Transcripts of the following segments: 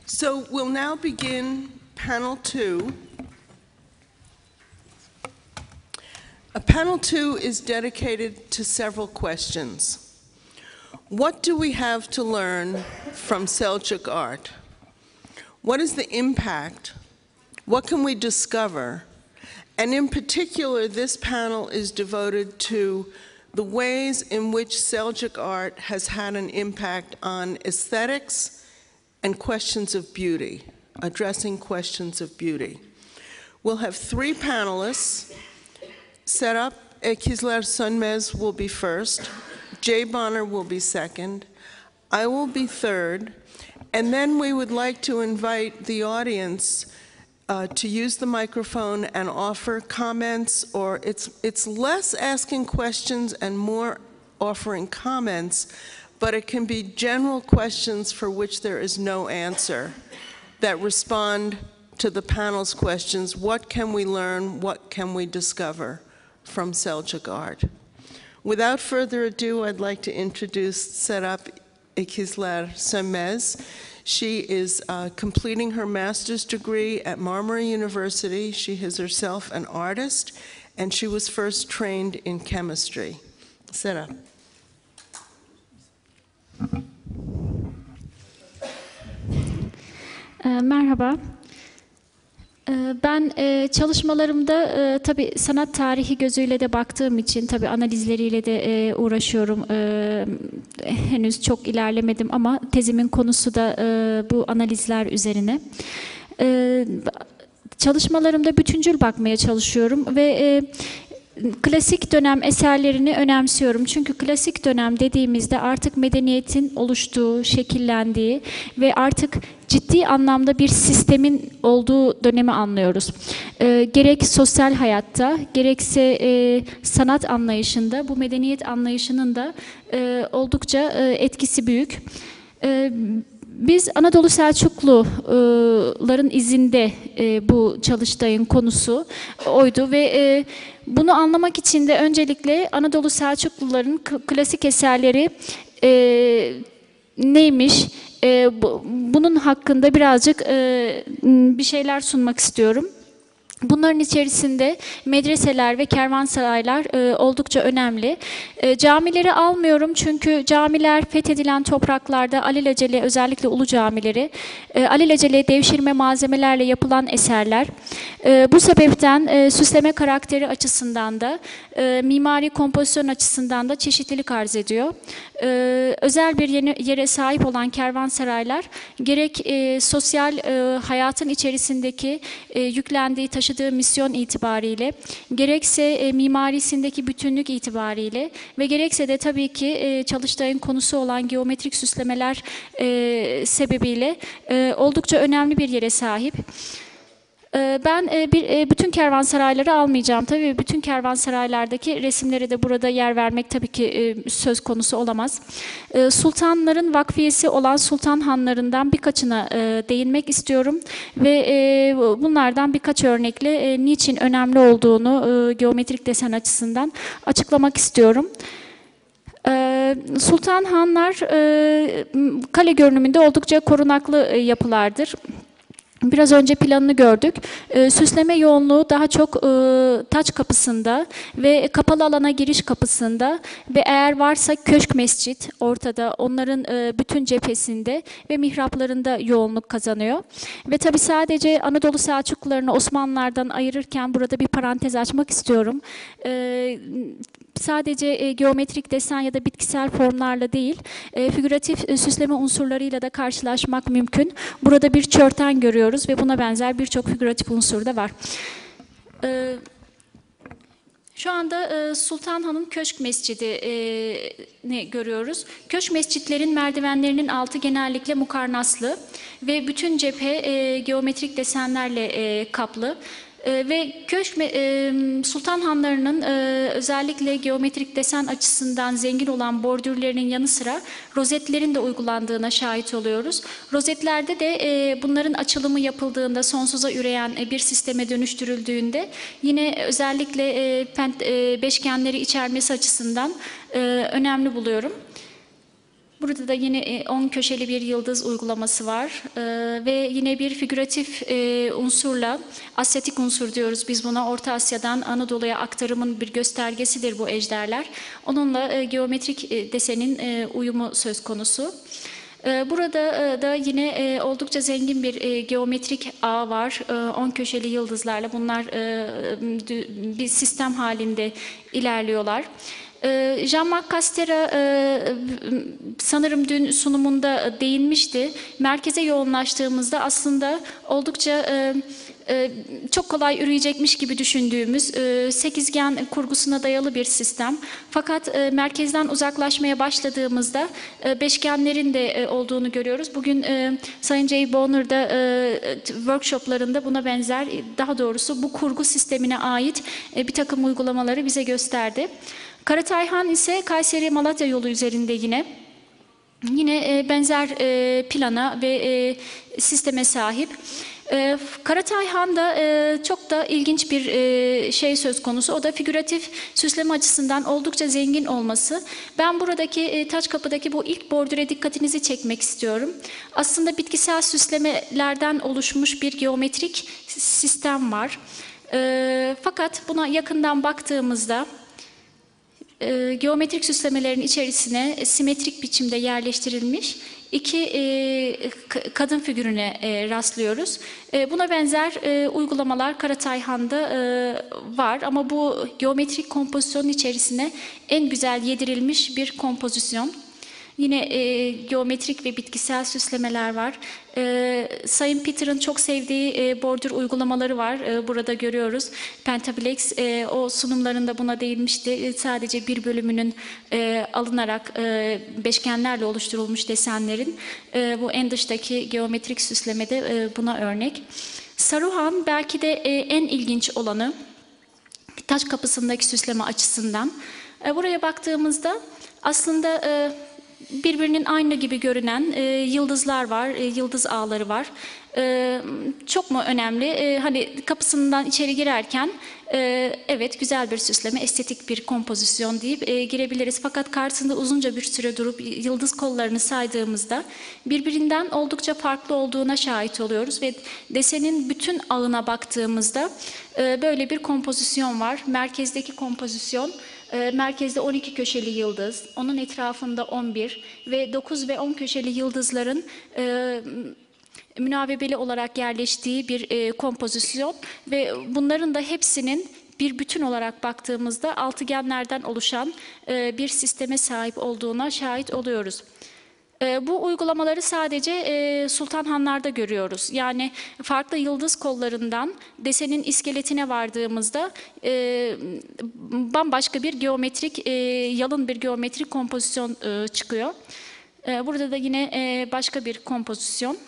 So we'll now begin panel 2. Panel 2 is dedicated to several questions. What do we have to learn from Seljuk art? What is the impact? What can we discover? And in particular, this panel is devoted to the ways in which Seljuk art has had an impact on aesthetics and questions of beauty, addressing questions of beauty. We'll have 3 panelists set up. Ekizler Sönmez will be first, Jay Bonner will be second, I will be third, and then we would like to invite the audience to use the microphone and offer comments, or it's less asking questions and more offering comments, but it can be general questions for which there is no answer that respond to the panel's questions. What can we learn? What can we discover from Seljuk art? Without further ado, I'd like to introduce Serap Ekizler Sönmez. She is completing her master's degree at Marmara University. She is herself an artist, and she was first trained in chemistry. Serap. Merhaba. Ben çalışmalarımda tabii sanat tarihi gözüyle de baktığım için tabii analizleriyle de uğraşıyorum. Henüz çok ilerlemedim ama tezimin konusu da bu analizler üzerine. Çalışmalarımda bütüncül bakmaya çalışıyorum ve klasik dönem eserlerini önemsiyorum. Çünkü klasik dönem dediğimizde artık medeniyetin oluştuğu, şekillendiği ve artık ciddi anlamda bir sistemin olduğu dönemi anlıyoruz. Gerek sosyal hayatta, gerekse sanat anlayışında, bu medeniyet anlayışının da oldukça etkisi büyük. Biz Anadolu Selçukluların izinde bu çalıştayın konusu oydu ve bunu anlamak için de öncelikle Anadolu Selçukluların klasik eserleri neymiş? Bunun hakkında birazcık bir şeyler sunmak istiyorum. Bunların içerisinde medreseler ve kervansaraylar oldukça önemli. Camileri almıyorum çünkü camiler fethedilen topraklarda alelacele, özellikle ulu camileri, alelacele devşirme malzemelerle yapılan eserler. Bu sebepten süsleme karakteri açısından da, mimari kompozisyon açısından da çeşitlilik arz ediyor. Özel bir yere sahip olan kervansaraylar gerek sosyal hayatın içerisindeki yüklendiği, taşıdığı misyon itibariyle, gerekse mimarisindeki bütünlük itibariyle ve gerekse de tabii ki çalıştayın konusu olan geometrik süslemeler sebebiyle oldukça önemli bir yere sahip. Ben bütün kervansarayları almayacağım. Tabii bütün kervansaraylardaki resimlere de burada yer vermek tabii ki söz konusu olamaz. Sultanların vakfiyesi olan sultan hanlarından birkaçına değinmek istiyorum. Ve bunlardan birkaç örnekle niçin önemli olduğunu geometrik desen açısından açıklamak istiyorum. Sultan hanlar kale görünümünde oldukça korunaklı yapılardır. Biraz önce planını gördük. Süsleme yoğunluğu daha çok taç kapısında ve kapalı alana giriş kapısında ve eğer varsa köşk mescit ortada, onların bütün cephesinde ve mihraplarında yoğunluk kazanıyor. Ve tabii sadece Anadolu Selçuklularını Osmanlılardan ayırırken burada bir parantez açmak istiyorum. Sadece geometrik desen ya da bitkisel formlarla değil, figüratif süsleme unsurlarıyla da karşılaşmak mümkün. Burada bir çörten görüyoruz ve buna benzer birçok figüratif unsur da var. Şu anda Sultanhan'ın Köşk Mescidi'ni görüyoruz. Köşk mescitlerin merdivenlerinin altı genellikle mukarnaslı ve bütün cephe geometrik desenlerle kaplı. Ve Sultan hanlarının özellikle geometrik desen açısından zengin olan bordürlerinin yanı sıra rozetlerin de uygulandığına şahit oluyoruz. Rozetlerde de bunların açılımı yapıldığında, sonsuza üreyen bir sisteme dönüştürüldüğünde yine özellikle beşgenleri içermesi açısından önemli buluyorum. Burada da yine 10 köşeli bir yıldız uygulaması var ve yine bir figüratif unsurla, asyatik unsur diyoruz biz buna, Orta Asya'dan Anadolu'ya aktarımın bir göstergesidir bu ejderler. Onunla geometrik desenin uyumu söz konusu. Burada da yine oldukça zengin bir geometrik ağ var. 10 köşeli yıldızlarla bunlar bir sistem halinde ilerliyorlar. Jean-Marc Castera sanırım dün sunumunda değinmişti. Merkeze yoğunlaştığımızda aslında oldukça çok kolay üreyecekmiş gibi düşündüğümüz sekizgen kurgusuna dayalı bir sistem. Fakat merkezden uzaklaşmaya başladığımızda beşgenlerin de olduğunu görüyoruz. Bugün Sayın J. Bonner'da workshoplarında buna benzer, daha doğrusu bu kurgu sistemine ait bir takım uygulamaları bize gösterdi. Karatayhan ise Kayseri-Malatya yolu üzerinde yine benzer plana ve sisteme sahip. Karatayhan'da çok da ilginç bir şey söz konusu. O da figüratif süsleme açısından oldukça zengin olması. Ben buradaki Taçkapı'daki bu ilk bordüre dikkatinizi çekmek istiyorum. Aslında bitkisel süslemelerden oluşmuş bir geometrik sistem var. Fakat buna yakından baktığımızda geometrik süslemelerin içerisine simetrik biçimde yerleştirilmiş iki kadın figürüne rastlıyoruz. Buna benzer uygulamalar Karatayhan'da var ama bu geometrik kompozisyonun içerisine en güzel yedirilmiş bir kompozisyon. Yine geometrik ve bitkisel süslemeler var. Sayın Peter'ın çok sevdiği bordür uygulamaları var. Burada görüyoruz. Pentaplex o sunumlarında buna değinmişti. Sadece bir bölümünün alınarak beşgenlerle oluşturulmuş desenlerin bu en dıştaki geometrik süslemede buna örnek. Saruhan belki de en ilginç olanı taş kapısındaki süsleme açısından. Buraya baktığımızda aslında birbirinin aynı gibi görünen yıldızlar var, yıldız ağları var. Çok mu önemli? Hani kapısından içeri girerken evet güzel bir süsleme, estetik bir kompozisyon deyip girebiliriz. Fakat karşısında uzunca bir süre durup yıldız kollarını saydığımızda birbirinden oldukça farklı olduğuna şahit oluyoruz ve desenin bütün ağına baktığımızda böyle bir kompozisyon var. Merkezdeki kompozisyon, merkezde 12 köşeli yıldız, onun etrafında 11 ve 9 ve 10 köşeli yıldızların münavebeli olarak yerleştiği bir kompozisyon ve bunların da hepsinin bir bütün olarak baktığımızda altıgenlerden oluşan bir sisteme sahip olduğuna şahit oluyoruz. Bu uygulamaları sadece Sultan Hanlar'da görüyoruz. Yani farklı yıldız kollarından desenin iskeletine vardığımızda bambaşka bir geometrik, yalın bir geometrik kompozisyon çıkıyor. Burada da yine başka bir kompozisyon.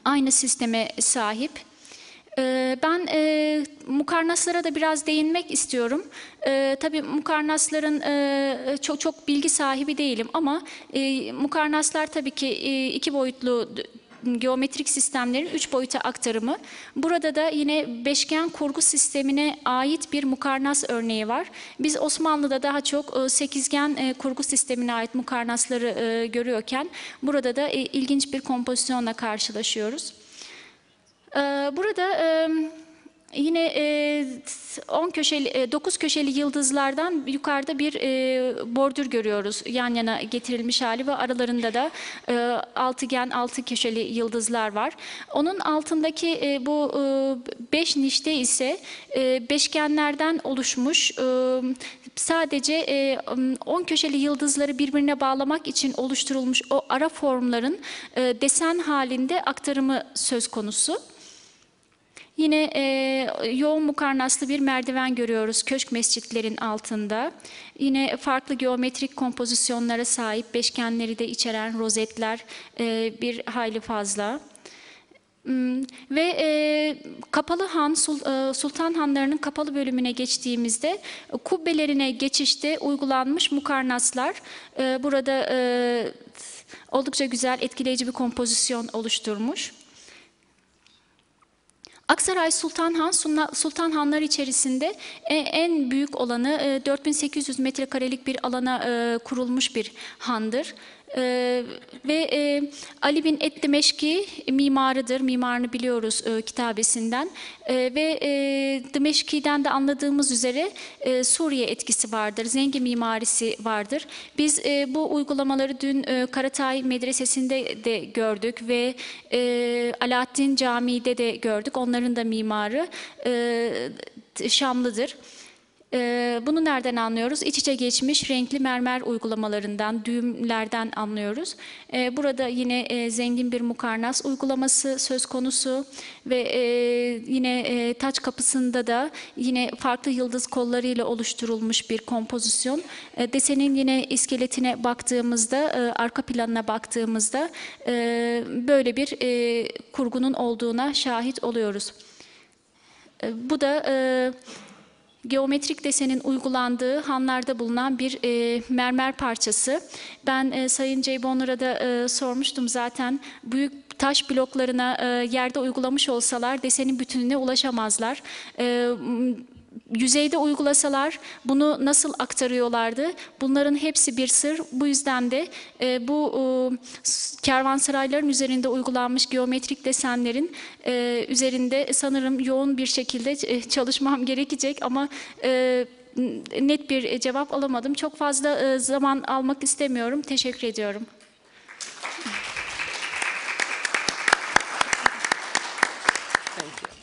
Aynı sisteme sahip. Ben mukarnaslara da biraz değinmek istiyorum. Tabii mukarnasların çok bilgi sahibi değilim ama mukarnaslar tabii ki iki boyutlu geometrik sistemlerin 3 boyuta aktarımı. Burada da yine beşgen kurgu sistemine ait bir mukarnas örneği var. Biz Osmanlı'da daha çok sekizgen kurgu sistemine ait mukarnasları görüyorken burada da ilginç bir kompozisyonla karşılaşıyoruz. Burada yine 9 köşeli yıldızlardan yukarıda bir bordür görüyoruz. Yan yana getirilmiş hali ve aralarında da altıgen, 6 köşeli yıldızlar var. Onun altındaki bu 5 nişte ise beşgenlerden oluşmuş, sadece 10 köşeli yıldızları birbirine bağlamak için oluşturulmuş o ara formların desen halinde aktarımı söz konusu. Yine yoğun mukarnaslı bir merdiven görüyoruz köşk mescitlerin altında. Yine farklı geometrik kompozisyonlara sahip beşgenleri de içeren rozetler bir hayli fazla. Ve kapalı han, Sultan Hanlarının kapalı bölümüne geçtiğimizde kubbelerine geçişte uygulanmış mukarnaslar burada oldukça güzel, etkileyici bir kompozisyon oluşturmuş. Aksaray Sultan Han, Sultan Hanlar içerisinde en büyük olanı 4800 metrekarelik bir alana kurulmuş bir handır. Ve Ali bin Dimeşki mimarıdır, mimarını biliyoruz kitabesinden. Ve Dimeşki'den de anladığımız üzere Suriye etkisi vardır, Zengi mimarisi vardır. Biz bu uygulamaları dün Karatay Medresesi'nde de gördük ve Alaaddin Camii'de de gördük. Onların da mimarı Şamlıdır. Bunu nereden anlıyoruz? İç içe geçmiş renkli mermer uygulamalarından, düğümlerden anlıyoruz. Burada yine zengin bir mukarnas uygulaması söz konusu ve yine taç kapısında da yine farklı yıldız kollarıyla oluşturulmuş bir kompozisyon. Desenin yine iskeletine baktığımızda, arka planına baktığımızda böyle bir kurgunun olduğuna şahit oluyoruz. Bu da geometrik desenin uygulandığı hanlarda bulunan bir mermer parçası. Ben Sayın Ceybonur'a da sormuştum zaten. Büyük taş bloklarına yerde uygulamış olsalar desenin bütününe ulaşamazlar. Yüzeyde uygulasalar bunu nasıl aktarıyorlardı? Bunların hepsi bir sır. Bu yüzden de bu kervansarayların üzerinde uygulanmış geometrik desenlerin üzerinde sanırım yoğun bir şekilde çalışmam gerekecek ama net bir cevap alamadım. Çok fazla zaman almak istemiyorum. Teşekkür ediyorum.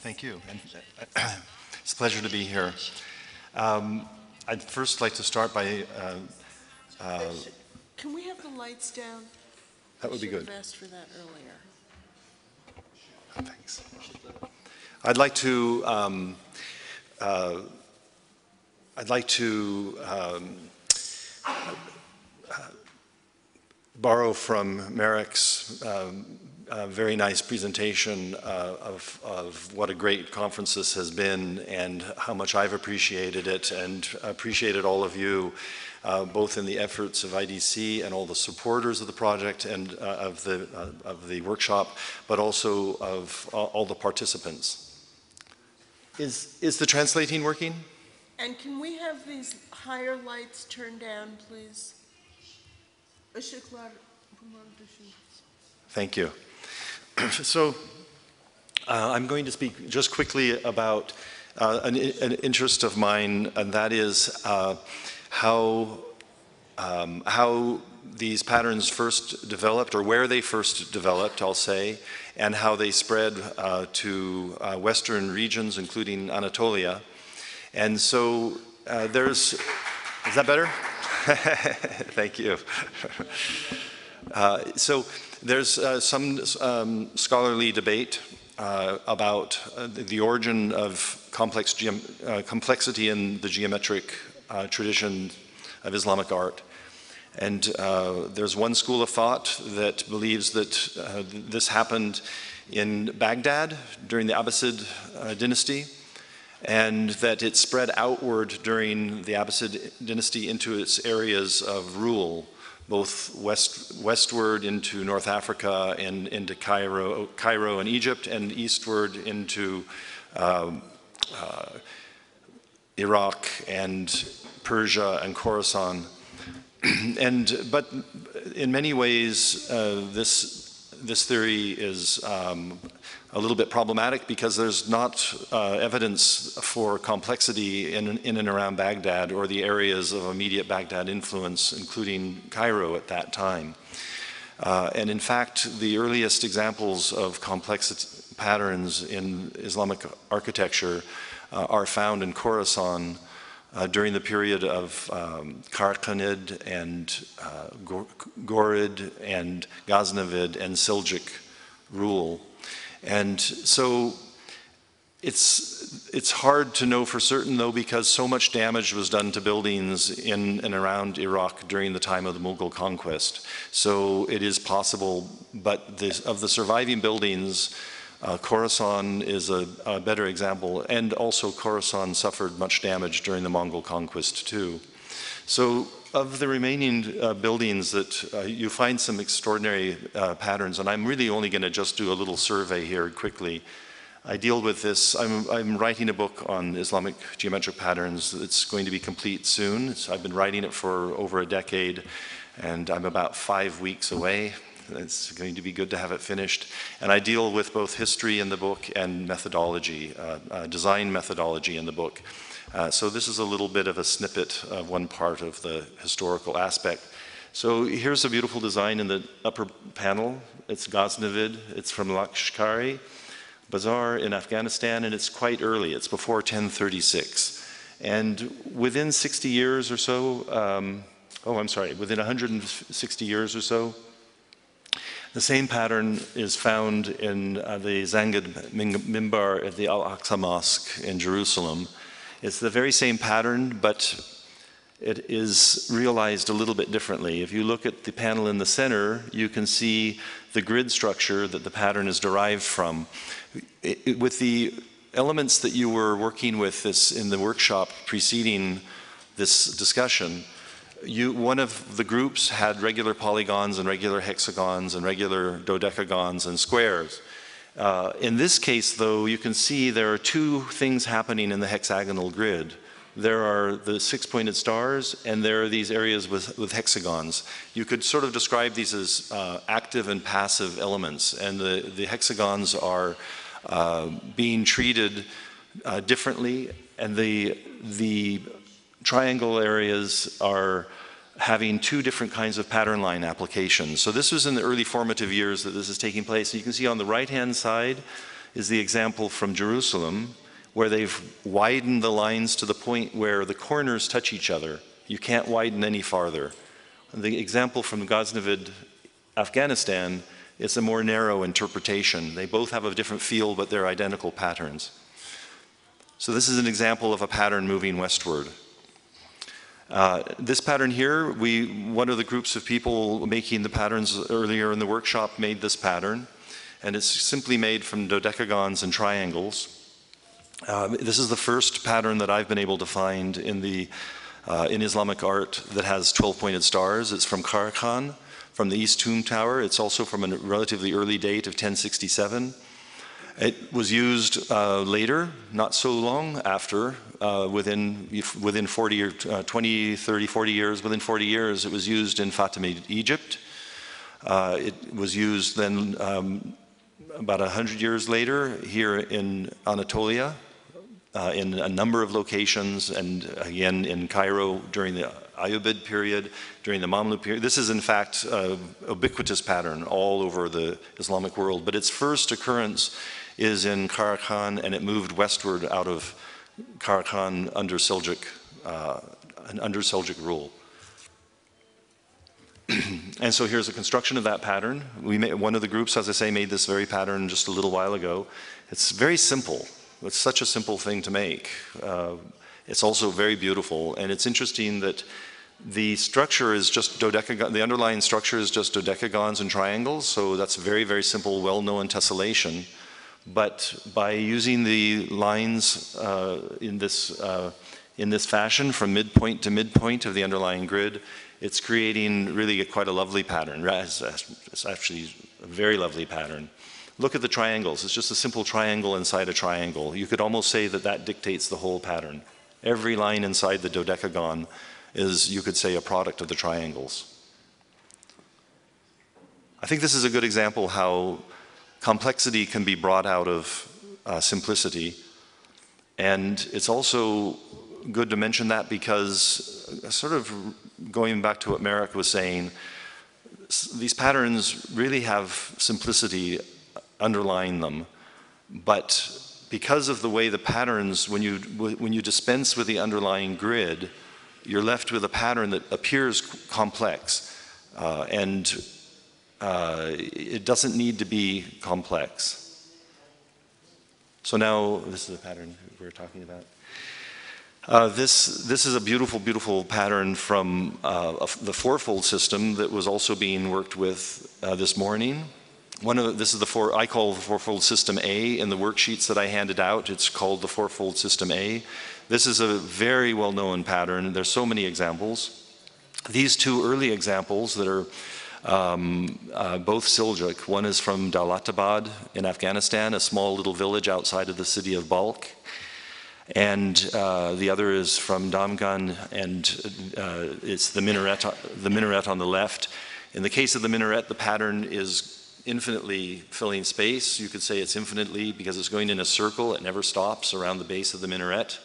Thank you. It's a pleasure to be here. I'd first like to start by... Can we have the lights down? That would be good. I should have asked for that earlier. Thanks. I'd like to borrow from Marek's very nice presentation of what a great conference this has been and how much I've appreciated it and appreciated all of you, both in the efforts of IDC and all the supporters of the project and of the workshop, but also of all the participants. Is the translating working? And can we have these higher lights turned down, please? Thank you. So I'm going to speak just quickly about an interest of mine, and that is how these patterns first developed, or where they first developed, I'll say, and how they spread to Western regions, including Anatolia. And so is that better? Thank you. So there's some scholarly debate about the origin of complexity in the geometric tradition of Islamic art. And there's one school of thought that believes that this happened in Baghdad during the Abbasid dynasty, and that it spread outward during the Abbasid dynasty into its areas of rule, both westward into North Africa and into Cairo and Egypt, and eastward into Iraq and Persia and Khorasan. But in many ways, this theory is a little bit problematic because there's not evidence for complexity in and around Baghdad or the areas of immediate Baghdad influence, including Cairo at that time. And in fact, the earliest examples of complex patterns in Islamic architecture are found in Khorasan during the period of Karkhanid and Gorid and Ghaznavid and Seljuk rule. And so it's hard to know for certain, though, because so much damage was done to buildings in and around Iraq during the time of the Mughal conquest. So it is possible, but of the surviving buildings, Khorasan is a better example, and also Khorasan suffered much damage during the Mongol conquest too. So of the remaining buildings that you find some extraordinary patterns, and I'm really only going to just do a little survey here quickly. I deal with this, I'm writing a book on Islamic geometric patterns that's going to be complete soon. So I've been writing it for over a decade, and I'm about 5 weeks away. It's going to be good to have it finished. And I deal with both history in the book and methodology, design methodology in the book. So this is a little bit of a snippet of one part of the historical aspect. So here's a beautiful design in the upper panel. It's Ghaznavid, it's from Lashkari Bazaar in Afghanistan, and it's quite early. It's before 1036. And within 60 years or so, within 160 years or so, the same pattern is found in the Zangid Mimbar at the Al-Aqsa Mosque in Jerusalem. It's the very same pattern, but it is realized a little bit differently. If you look at the panel in the center, you can see the grid structure that the pattern is derived from. With the elements that you were working with in the workshop preceding this discussion, one of the groups had regular polygons and regular hexagons and regular dodecagons and squares. In this case, though, you can see there are two things happening in the hexagonal grid. There are the six-pointed stars, and there are these areas with hexagons. You could sort of describe these as active and passive elements, and the hexagons are being treated differently, and the triangle areas are having two different kinds of pattern line applications. So this was in the early formative years that this is taking place. And you can see on the right-hand side is the example from Jerusalem, where they've widened the lines to the point where the corners touch each other. You can't widen any farther. And the example from Ghaznavid, Afghanistan, is a more narrow interpretation. They both have a different feel, but they're identical patterns. So this is an example of a pattern moving westward. This pattern here, one of the groups of people making the patterns earlier in the workshop made this pattern, and it's simply made from dodecagons and triangles. This is the first pattern that I've been able to find in Islamic art that has 12-pointed stars. It's from Karahan, from the East Tomb Tower. It's also from a relatively early date of 1067. It was used later, not so long after, within 40 or 20, 30, 40 years, within 40 years, it was used in Fatimid Egypt. It was used then about 100 years later here in Anatolia, in a number of locations, and again in Cairo during the Ayyubid period, during the Mamluk period. This is in fact a ubiquitous pattern all over the Islamic world, but its first occurrence is in Karahan, and it moved westward out of Karahan under Seljuk rule. And so here's a construction of that pattern. One of the groups, as I say, made this very pattern just a little while ago. It's very simple. It's such a simple thing to make. It's also very beautiful, and it's interesting that the structure is just the underlying structure is just dodecagons and triangles, so that's very, very simple, well-known tessellation. But by using the lines in this fashion from midpoint to midpoint of the underlying grid, it's creating really quite a lovely pattern. It's actually a very lovely pattern. Look at the triangles. It's just a simple triangle inside a triangle. You could almost say that that dictates the whole pattern. Every line inside the dodecagon is, you could say, a product of the triangles. I think this is a good example how complexity can be brought out of simplicity. And it's also good to mention that because, sort of going back to what Merrick was saying, these patterns really have simplicity underlying them, but because of the way the patterns, when you dispense with the underlying grid, you're left with a pattern that appears complex, and it doesn't need to be complex. So now, this is the pattern we're talking about. This is a beautiful, beautiful pattern from the fourfold system that was also being worked with this morning. This is I call the fourfold system A in the worksheets that I handed out. It's called the fourfold system A. This is a very well-known pattern. There's so many examples. These two early examples that are both Seljuk. One is from Dawlatabad in Afghanistan, a small little village outside of the city of Balkh. And the other is from Damgan, and it's the minaret on the left. In the case of the minaret, the pattern is infinitely filling space. You could say it's infinitely because it's going in a circle. It never stops around the base of the minaret.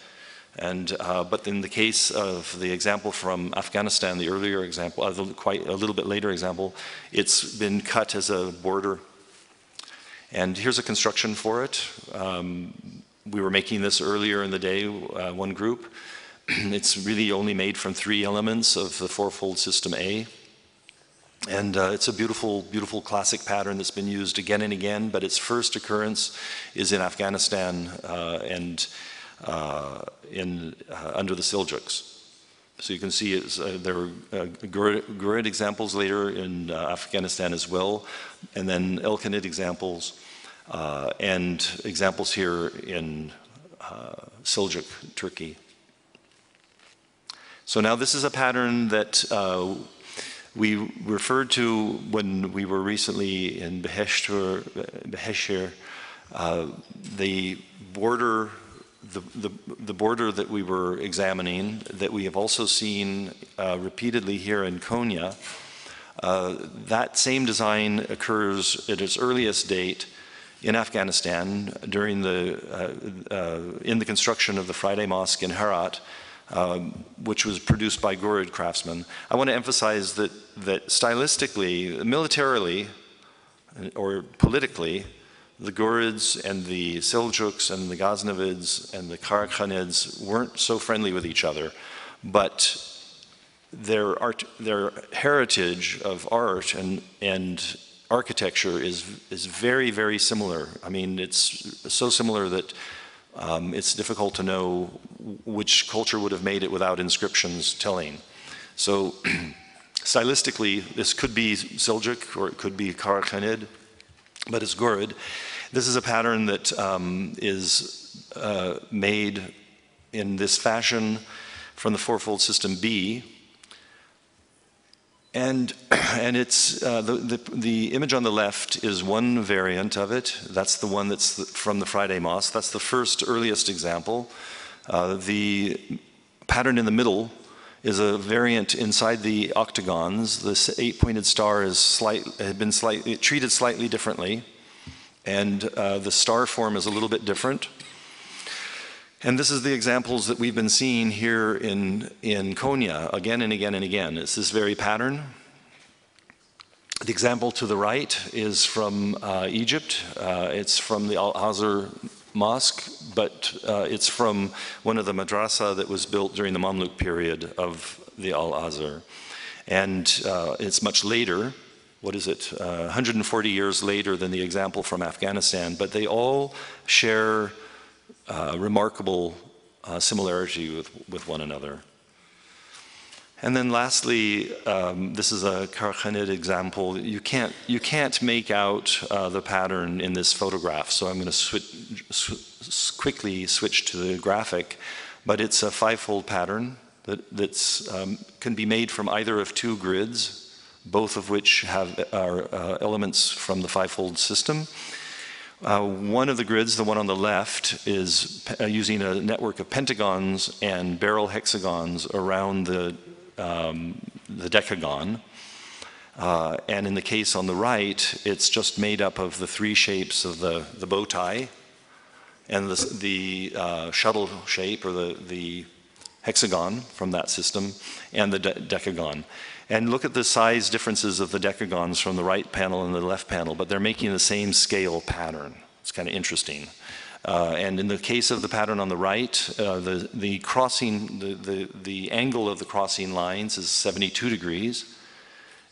And, but in the case of the example from Afghanistan, the earlier example, quite a little bit later example, it's been cut as a border. And here's a construction for it. We were making this earlier in the day, one group. It's really only made from 3 elements of the fourfold system A. And it's a beautiful, beautiful classic pattern that's been used again and again, but its first occurrence is in Afghanistan and under the Seljuks. So you can see there were Ghurid examples later in Afghanistan as well, and then Elkhanid examples, and examples here in Seljuk, Turkey. So now this is a pattern that we referred to when we were recently in Beheshtir, the border that we were examining, that we have also seen repeatedly here in Konya. That same design occurs at its earliest date in Afghanistan during in the construction of the Friday Mosque in Herat, which was produced by Ghurid craftsmen. I want to emphasize that stylistically, militarily, or politically, the Ghurids and the Seljuks and the Ghaznavids and the Karakhanids weren't so friendly with each other, but their heritage of art and architecture is very, very similar. I mean, it's so similar that it's difficult to know which culture would have made it without inscriptions telling. So stylistically, this could be Seljuk or it could be Karakhanid, but it's Ghurid. This is a pattern that is made in this fashion from the fourfold system B. And it's the image on the left is one variant of it. That's the one that's from the Friday Mosque. That's the first earliest example. The pattern in the middle is a variant inside the octagons. This 8-pointed star had been treated slightly differently, and the star form is a little bit different. And this is the examples that we've been seeing here in Konya again and again and again. It's this very pattern. The example to the right is from Egypt. It's from the Al-Azhar Mosque, but it's from one of the madrasa that was built during the Mamluk period of the Al-Azhar. And it's much later. What is it? 140 years later than the example from Afghanistan, but they all share remarkable similarity with one another. And then lastly, this is a Karakhanid example. You can't make out the pattern in this photograph, so I'm going to quickly switch to the graphic. But it's a 5-fold pattern that can be made from either of 2 grids, both of which are elements from the 5-fold system. One of the grids, the one on the left, is using a network of pentagons and barrel hexagons around the decagon. And in the case on the right, it's just made up of the 3 shapes of the bow tie and the shuttle shape, or the hexagon from that system, and the decagon. And look at the size differences of the decagons from the right panel and the left panel, but they're making the same scale pattern. It's kind of interesting. And in the case of the pattern on the right, the crossing, the angle of the crossing lines is 72 degrees.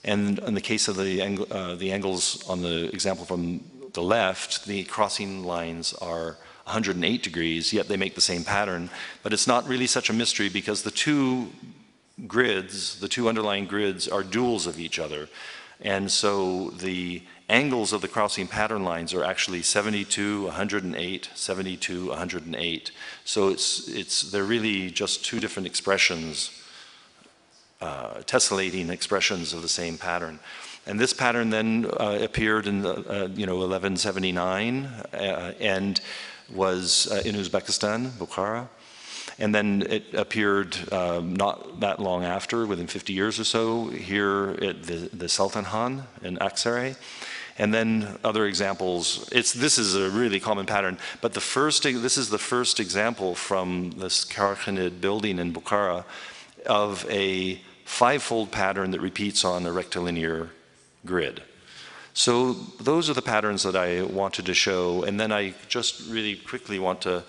And in the case of the angles on the example from the left, the crossing lines are 108 degrees, yet they make the same pattern. But it's not really such a mystery because the 2 grids, the 2 underlying grids, are duals of each other. And so the angles of the crossing pattern lines are actually 72, 108, 72, 108. So they're really just 2 different expressions, tessellating expressions of the same pattern. And this pattern then appeared in 1179 and was in Uzbekistan, Bukhara. And then it appeared not that long after, within 50 years or so, here at the Sultanhan in Aksaray. And then other examples. This is a really common pattern, but this is the first example from this Karkhanid building in Bukhara of a five-fold pattern that repeats on a rectilinear grid. So those are the patterns that I wanted to show, and then I just really quickly want to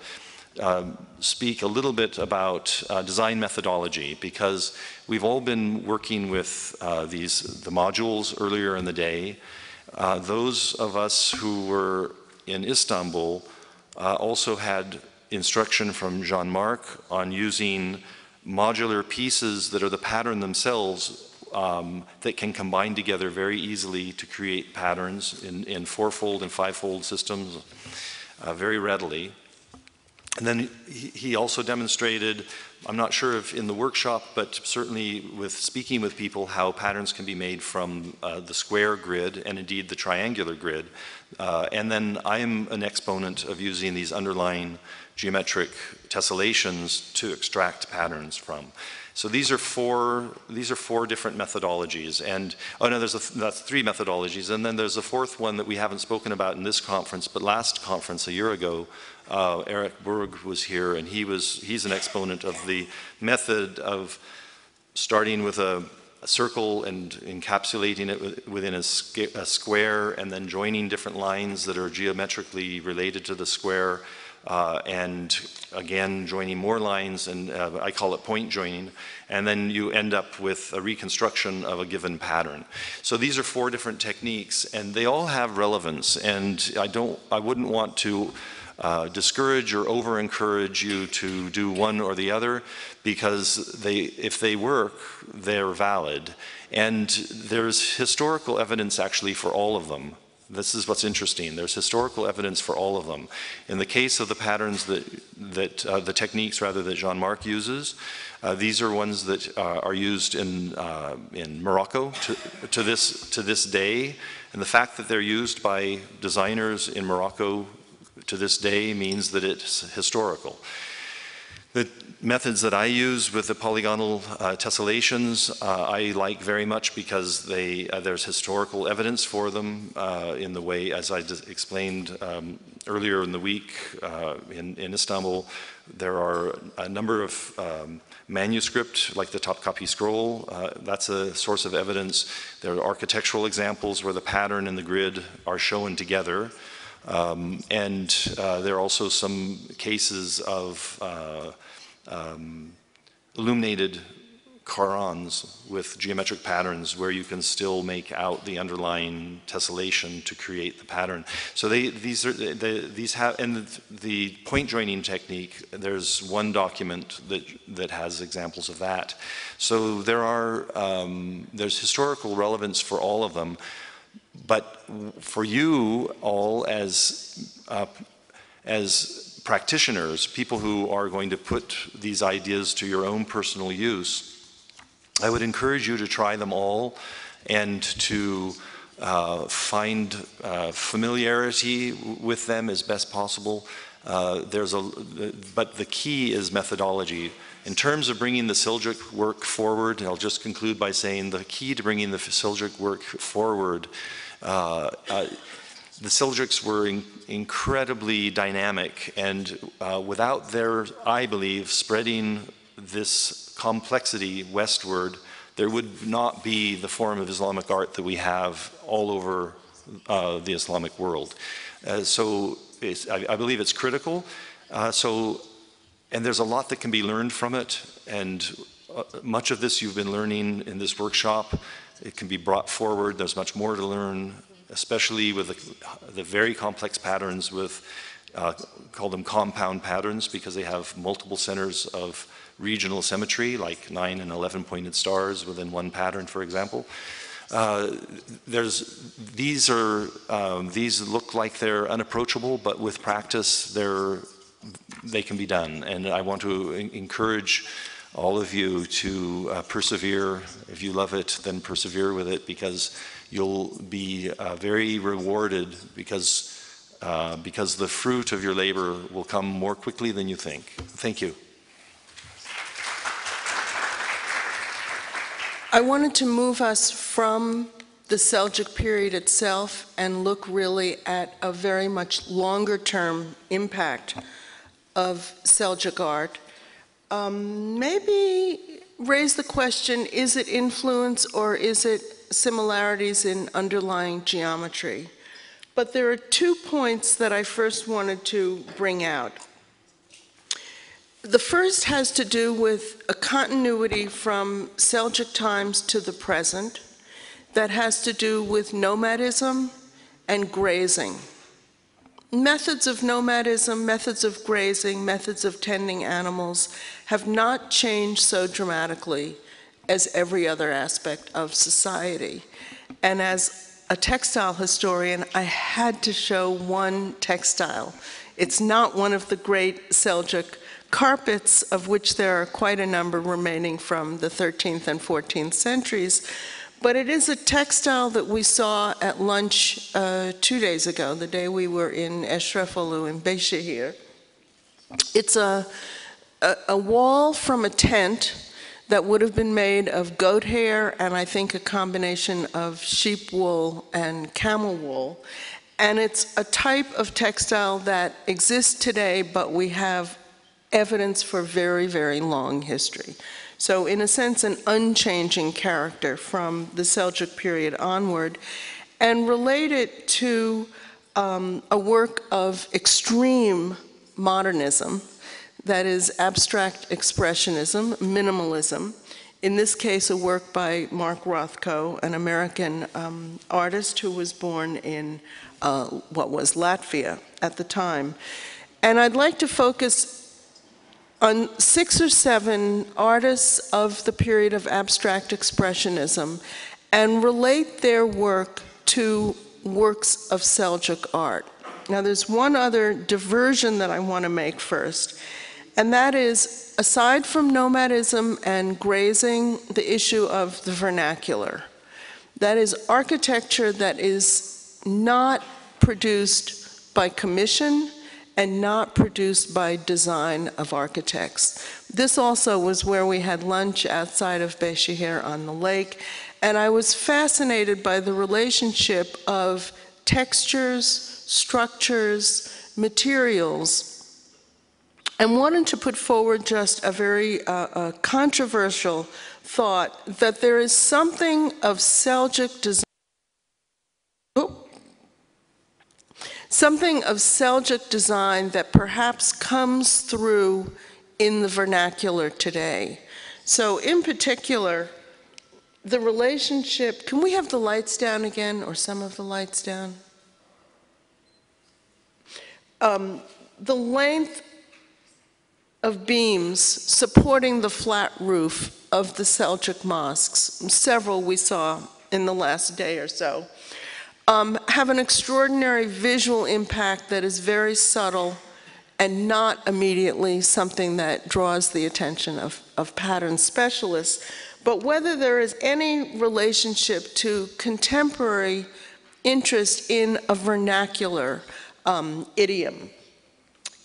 speak a little bit about design methodology, because we've all been working with the modules earlier in the day. Those of us who were in Istanbul also had instruction from Jean-Marc on using modular pieces that are the pattern themselves that can combine together very easily to create patterns in four-fold and five-fold systems very readily. And then he also demonstrated, I'm not sure if in the workshop, but certainly with speaking with people, how patterns can be made from the square grid and indeed the triangular grid. And then I'm an exponent of using these underlying geometric tessellations to extract patterns from. So these are four different methodologies, and that's three methodologies, and then there's a fourth one that we haven't spoken about in this conference, but last conference a year ago, Eric Berg was here, and he's an exponent of the method of starting with a circle and encapsulating it within a square, and then joining different lines that are geometrically related to the square, and again joining more lines, and I call it point joining, and then you end up with a reconstruction of a given pattern. So these are four different techniques, and they all have relevance, and I wouldn't want to discourage or over-encourage you to do one or the other, because if they work, they're valid. And there's historical evidence actually for all of them. This is what's interesting. There's historical evidence for all of them. In the case of the patterns the techniques rather that Jean-Marc uses, these are ones that are used in Morocco to this day. And the fact that they're used by designers in Morocco to this day means that it's historical. The methods that I use with the polygonal tessellations I like very much, because there's historical evidence for them in the way, as I just explained earlier in the week in Istanbul. There are a number of manuscript, like the Topkapi scroll, that's a source of evidence. There are architectural examples where the pattern and the grid are shown together. And there are also some cases of illuminated Qurans with geometric patterns where you can still make out the underlying tessellation to create the pattern. So these have, and the point joining technique, there's one document that has examples of that. So there's historical relevance for all of them. But for you all as practitioners, people who are going to put these ideas to your own personal use, I would encourage you to try them all and to find familiarity with them as best possible. But the key is methodology. In terms of bringing the Seljuk work forward, and I'll just conclude by saying the key to bringing the Seljuk work forward, the Seljuks were incredibly dynamic, and without their, I believe, spreading this complexity westward, there would not be the form of Islamic art that we have all over the Islamic world. So I believe it's critical. And there's a lot that can be learned from it, and much of this you've been learning in this workshop. It can be brought forward. There's much more to learn, especially with the very complex patterns with, call them compound patterns, because they have multiple centers of regional symmetry, like 9 and 11 pointed stars within one pattern, for example. These look like they're unapproachable, but with practice, they can be done. And I want to encourage all of you to persevere. If you love it, then persevere with it, because you'll be very rewarded, because the fruit of your labor will come more quickly than you think. Thank you. I wanted to move us from the Seljuk period itself and look really at a very much longer-term impact of Seljuk art. Maybe raise the question, is it influence or is it similarities in underlying geometry? But there are 2 points that I first wanted to bring out. The first has to do with a continuity from Seljuk times to the present that has to do with nomadism and grazing. Methods of nomadism, methods of grazing, methods of tending animals have not changed so dramatically as every other aspect of society. And as a textile historian, I had to show one textile. It's not one of the great Seljuk carpets, of which there are quite a number remaining from the 13th and 14th centuries, but it is a textile that we saw at lunch 2 days ago, the day we were in Eşrefolu in Beyşehir. It's a wall from a tent that would have been made of goat hair and I think a combination of sheep wool and camel wool. And it's a type of textile that exists today, but we have evidence for very, very long history. So in a sense, an unchanging character from the Seljuk period onward, and related to a work of extreme modernism, that is abstract expressionism, minimalism, in this case a work by Mark Rothko, an American artist who was born in what was Latvia at the time. And I'd like to focus on 6 or 7 artists of the period of abstract expressionism and relate their work to works of Seljuk art. Now there's one other diversion that I want to make first, and that is, aside from nomadism and grazing, the issue of the vernacular. That is architecture that is not produced by commission and not produced by design of architects. This also was where we had lunch outside of Beyşehir on the lake, and I was fascinated by the relationship of textures, structures, materials, and wanted to put forward just a very controversial thought that there is something of Seljuk design. Something of Seljuk design that perhaps comes through in the vernacular today. So in particular, the relationship, can we have the lights down again, or some of the lights down? The length of beams supporting the flat roof of the Seljuk mosques, several we saw in the last day or so, have an extraordinary visual impact that is very subtle and not immediately something that draws the attention of pattern specialists, but whether there is any relationship to contemporary interest in a vernacular idiom.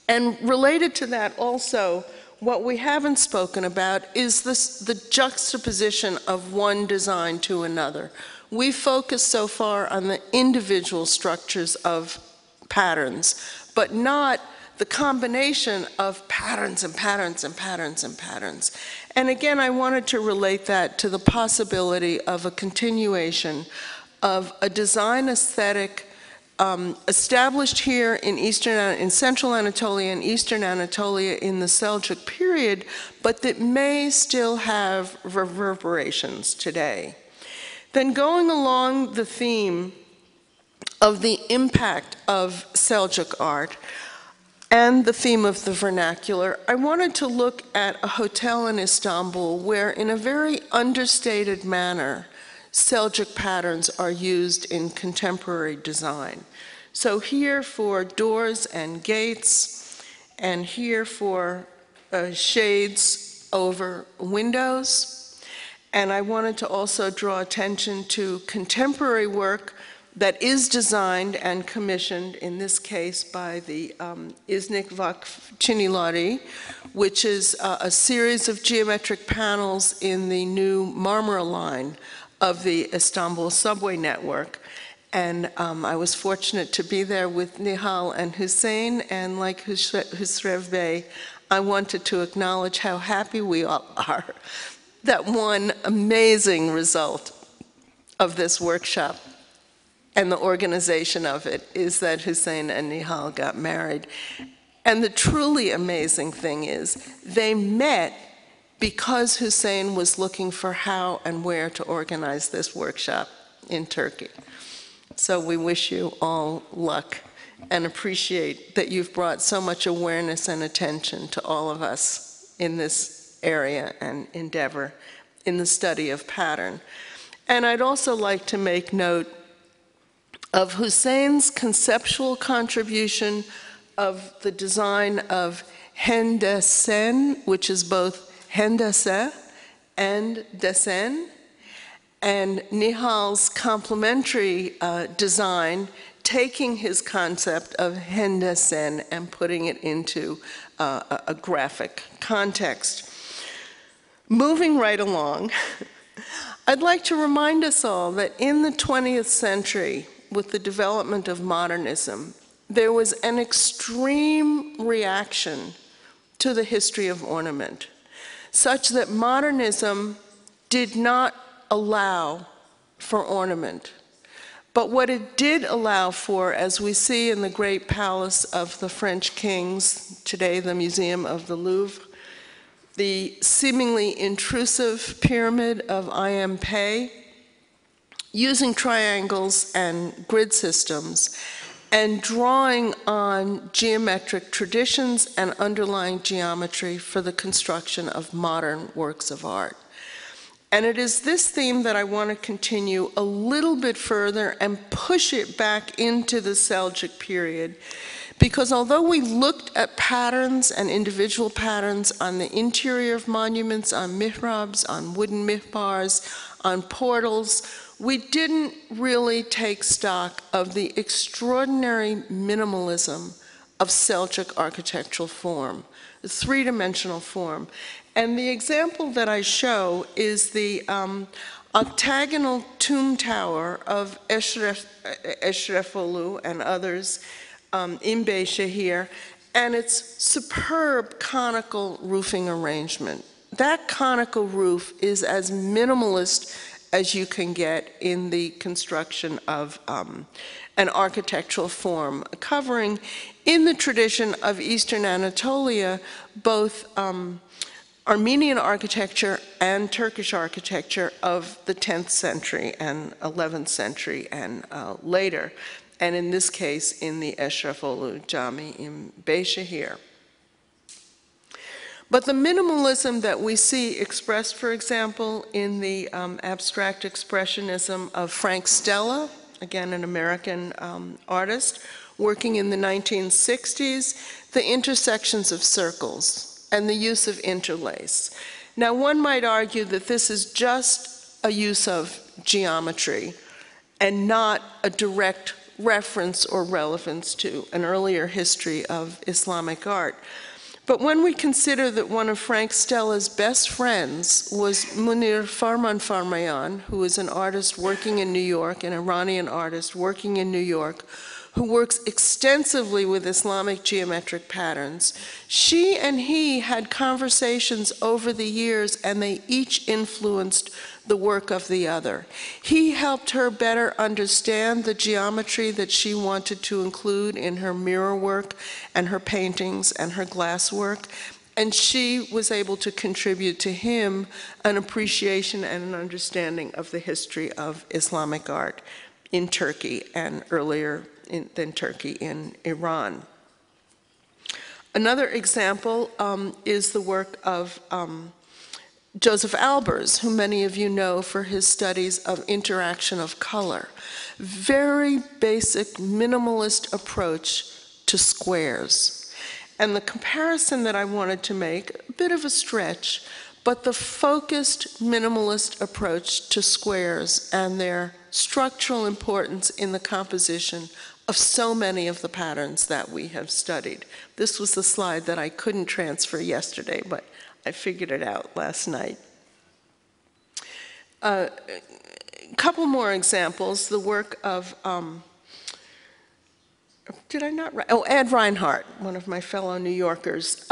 And related to that also, what we haven't spoken about is the juxtaposition of one design to another. We focus so far on the individual structures of patterns, but not the combination of patterns and patterns and patterns and patterns. And again, I wanted to relate that to the possibility of a continuation of a design aesthetic established here in Central Anatolia and Eastern Anatolia in the Seljuk period, but that may still have reverberations today. Then going along the theme of the impact of Seljuk art and the theme of the vernacular, I wanted to look at a hotel in Istanbul where, in a very understated manner, Seljuk patterns are used in contemporary design. So here for doors and gates, and here for shades over windows. And I wanted to also draw attention to contemporary work that is designed and commissioned, in this case by the İznik Vakf Çinileri, which is a series of geometric panels in the new Marmara line of the Istanbul subway network. And I was fortunate to be there with Nihal and Hussein, and like Husrev Bey, I wanted to acknowledge how happy we all are that one amazing result of this workshop and the organization of it is that Hussein and Nihal got married. And the truly amazing thing is they met because Hussein was looking for how and where to organize this workshop in Turkey. So we wish you all luck and appreciate that you've brought so much awareness and attention to all of us in this area and endeavor in the study of pattern. And I'd also like to make note of Hussein's conceptual contribution of the design of Hendesen, which is both Hendese and Desen, and Nihal's complementary design, taking his concept of Hendesen and putting it into a graphic context. Moving right along, I'd like to remind us all that in the 20th century, with the development of modernism, there was an extreme reaction to the history of ornament, such that modernism did not allow for ornament. But what it did allow for, as we see in the great palace of the French kings, today the Museum of the Louvre, the seemingly intrusive pyramid of Ayampe, using triangles and grid systems, and drawing on geometric traditions and underlying geometry for the construction of modern works of art. And it is this theme that I want to continue a little bit further and push it back into the Seljuk period, because although we looked at patterns and individual patterns on the interior of monuments, on mihrabs, on wooden mihbars, on portals, we didn't really take stock of the extraordinary minimalism of Seljuk architectural form, the three-dimensional form. And the example that I show is the octagonal tomb tower of Eşrefoğlu and others in Beyşehir, and its superb conical roofing arrangement. That conical roof is as minimalist as you can get in the construction of an architectural form, covering, in the tradition of Eastern Anatolia, both Armenian architecture and Turkish architecture of the 10th century and 11th century and later, and in this case in the Eşrefoğlu Cami in Beyşehir. But the minimalism that we see expressed, for example, in the abstract expressionism of Frank Stella, again an American artist, working in the 1960s, the intersections of circles and the use of interlace. Now, one might argue that this is just a use of geometry and not a direct reference or relevance to an earlier history of Islamic art. But when we consider that one of Frank Stella's best friends was Munir Farmanfarmayan, who is an artist working in New York, an Iranian artist working in New York, who works extensively with Islamic geometric patterns, she and he had conversations over the years, and they each influenced the work of the other. He helped her better understand the geometry that she wanted to include in her mirror work and her paintings and her glass work, and she was able to contribute to him an appreciation and an understanding of the history of Islamic art in Turkey and earlier than Turkey in Iran. Another example is the work of Joseph Albers, who many of you know for his studies of interaction of color. Very basic, minimalist approach to squares. And the comparison that I wanted to make, a bit of a stretch, but the focused minimalist approach to squares and their structural importance in the composition of so many of the patterns that we have studied. This was the slide that I couldn't transfer yesterday, but I figured it out last night. A couple more examples, the work of, did I not write? Oh, Ed Reinhardt, one of my fellow New Yorkers,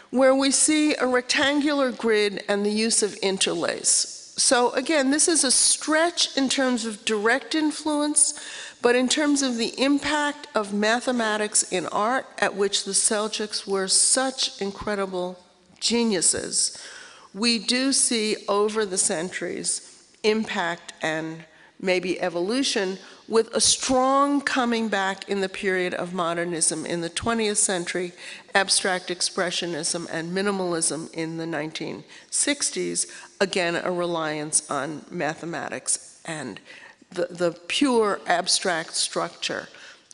where we see a rectangular grid and the use of interlace. So again, this is a stretch in terms of direct influence, but in terms of the impact of mathematics in art, at which the Seljuks were such incredible geniuses, we do see over the centuries impact and maybe evolution, with a strong coming back in the period of modernism in the 20th century, abstract expressionism and minimalism in the 1960s, again a reliance on mathematics and the pure abstract structure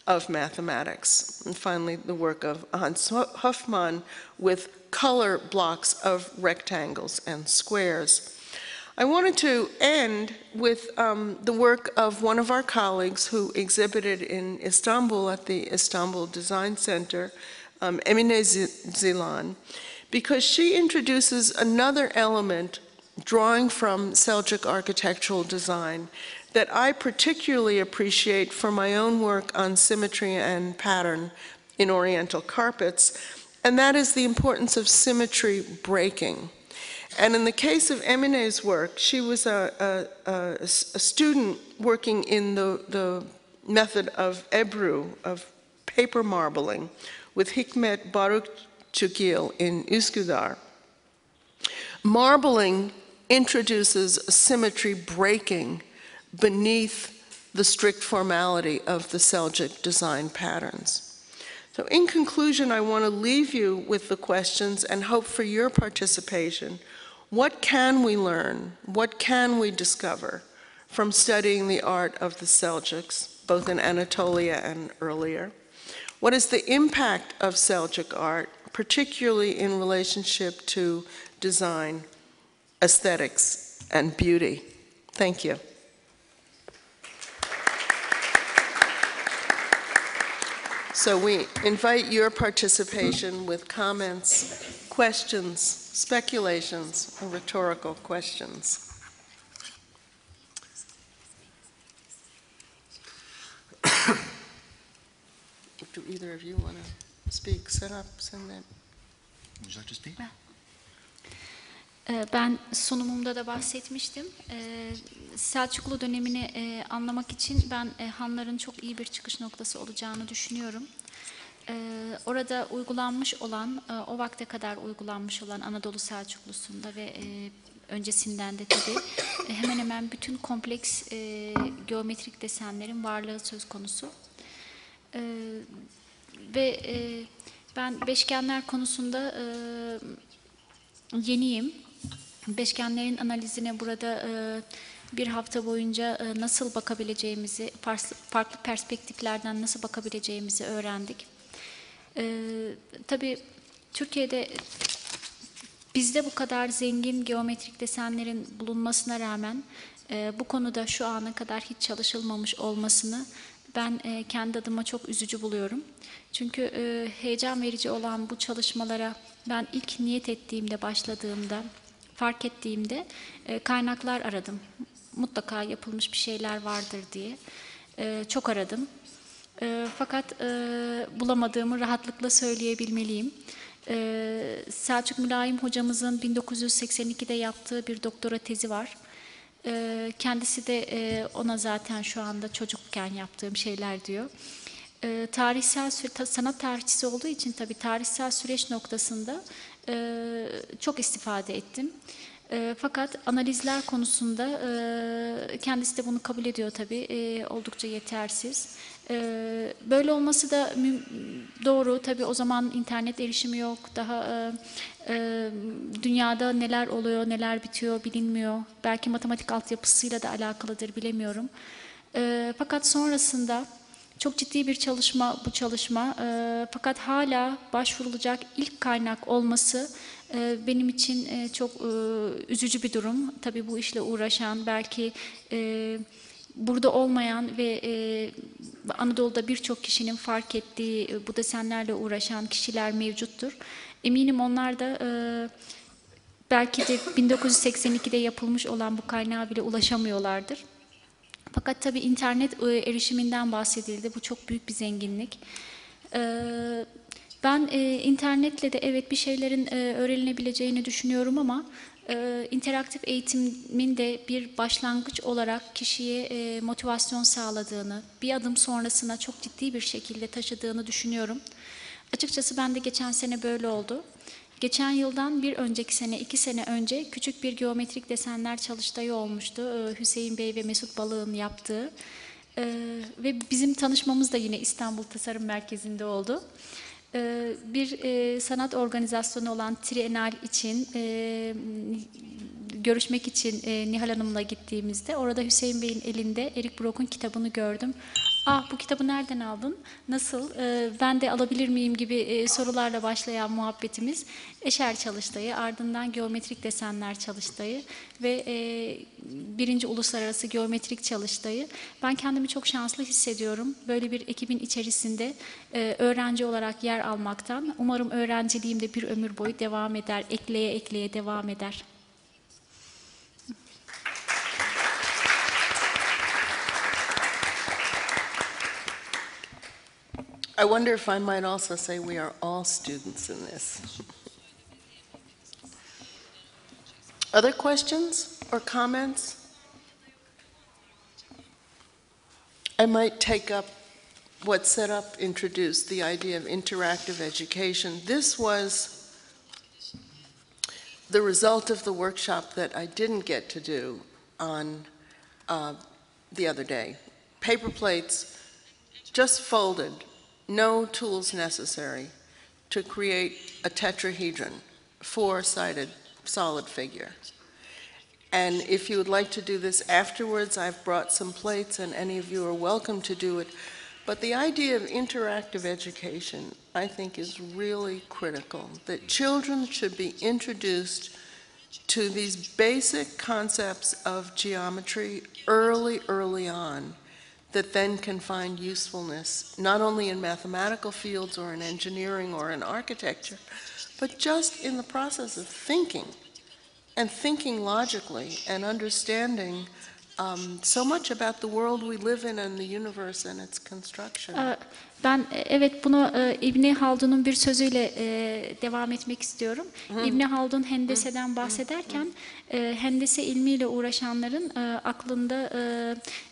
of mathematics. And finally, the work of Hans Hofmann with color blocks of rectangles and squares. I wanted to end with the work of one of our colleagues who exhibited in Istanbul at the Istanbul Design Center, Emine Zilan, because she introduces another element drawing from Seljuk architectural design that I particularly appreciate for my own work on symmetry and pattern in Oriental carpets, and that is the importance of symmetry breaking. And in the case of Emine's work, she was a student working in the method of Ebru, of paper marbling, with Hikmet Barukçugil in Üsküdar. Marbling introduces a symmetry breaking beneath the strict formality of the Seljuk design patterns. So in conclusion, I want to leave you with the questions and hope for your participation. What can we learn? What can we discover from studying the art of the Seljuks, both in Anatolia and earlier? What is the impact of Seljuk art, particularly in relationship to design, aesthetics, and beauty? Thank you. So we invite your participation with comments, questions, speculations, or rhetorical questions. Do either of you want to speak? Set up, send that. Would you like to speak? Ben sunumumda da bahsetmiştim. Selçuklu dönemini anlamak için ben Hanların çok iyi bir çıkış noktası olacağını düşünüyorum. Orada uygulanmış olan, o vakte kadar uygulanmış olan Anadolu Selçuklusunda ve öncesinden de tabii hemen hemen bütün kompleks geometrik desenlerin varlığı söz konusu. Ve ben beşgenler konusunda yeniyim. Beşgenlerin analizine burada bir hafta boyunca nasıl bakabileceğimizi, farklı perspektiflerden nasıl bakabileceğimizi öğrendik. Tabii Türkiye'de bizde bu kadar zengin geometrik desenlerin bulunmasına rağmen bu konuda şu ana kadar hiç çalışılmamış olmasını ben kendi adıma çok üzücü buluyorum. Çünkü heyecan verici olan bu çalışmalara ben ilk niyet ettiğimde, başladığımda, fark ettiğimde kaynaklar aradım. Mutlaka yapılmış bir şeyler vardır diye. Çok aradım. Fakat bulamadığımı rahatlıkla söyleyebilmeliyim. Selçuk Mülayim hocamızın 1982'de yaptığı bir doktora tezi var. Kendisi de ona zaten şu anda çocukken yaptığım şeyler diyor. Tarihsel sanat tarihçisi olduğu için tabii tarihsel süreç noktasında çok istifade ettim. Fakat analizler konusunda kendisi de bunu kabul ediyor tabii, oldukça yetersiz. Böyle olması da doğru. Tabii o zaman internet erişimi yok. Daha dünyada neler oluyor, neler bitiyor bilinmiyor. Belki matematik altyapısıyla da alakalıdır, bilemiyorum. Fakat sonrasında çok ciddi bir çalışma bu çalışma. Fakat hala başvurulacak ilk kaynak olması benim için çok üzücü bir durum. Tabii bu işle uğraşan, belki burada olmayan ve Anadolu'da birçok kişinin fark ettiği bu desenlerle uğraşan kişiler mevcuttur. Eminim onlar da belki de 1982'de yapılmış olan bu kaynağa bile ulaşamıyorlardır. Fakat tabii internet erişiminden bahsedildi. Bu çok büyük bir zenginlik. Ben internetle de evet bir şeylerin öğrenilebileceğini düşünüyorum ama interaktif eğitimin de bir başlangıç olarak kişiye motivasyon sağladığını, bir adım sonrasına çok ciddi bir şekilde taşıdığını düşünüyorum. Açıkçası ben de geçen sene böyle oldu. Geçen yıldan bir önceki sene, 2 sene önce küçük bir geometrik desenler çalıştayı olmuştu. Hüseyin Bey ve Mesut Balık'ın yaptığı. Ve bizim tanışmamız da yine İstanbul Tasarım Merkezi'nde oldu. Bir sanat organizasyonu olan Trienal için görüşmek için Nihal Hanım'la gittiğimizde orada Hüseyin Bey'in elinde Eric Brock'un kitabını gördüm. Ah, bu kitabı nereden aldın? Nasıl? Ben de alabilir miyim gibi sorularla başlayan muhabbetimiz Eşer Çalıştayı, ardından Geometrik Desenler Çalıştayı ve 1. Uluslararası Geometrik Çalıştayı. Ben kendimi çok şanslı hissediyorum. Böyle bir ekibin içerisinde öğrenci olarak yer almaktan. Umarım öğrenciliğim de bir ömür boyu devam eder, ekleye ekleye devam eder. I wonder if I might also say we are all students in this. Other questions or comments? I might take up what set up, introduced the idea of interactive education. This was the result of the workshop that I didn't get to do on the other day. Paper plates just folded, no tools necessary to create a tetrahedron, four-sided solid figure. And if you would like to do this afterwards, I've brought some plates and any of you are welcome to do it. But the idea of interactive education, I think, is really critical, that children should be introduced to these basic concepts of geometry early on, that then can find usefulness, not only in mathematical fields or in engineering or in architecture, but just in the process of thinking, and thinking logically, and understanding so much about the world we live in and the universe and its construction. Ben evet bunu İbni Haldun'un bir sözüyle devam etmek istiyorum. İbni Haldun hendeseden bahsederken hendese ilmiyle uğraşanların aklında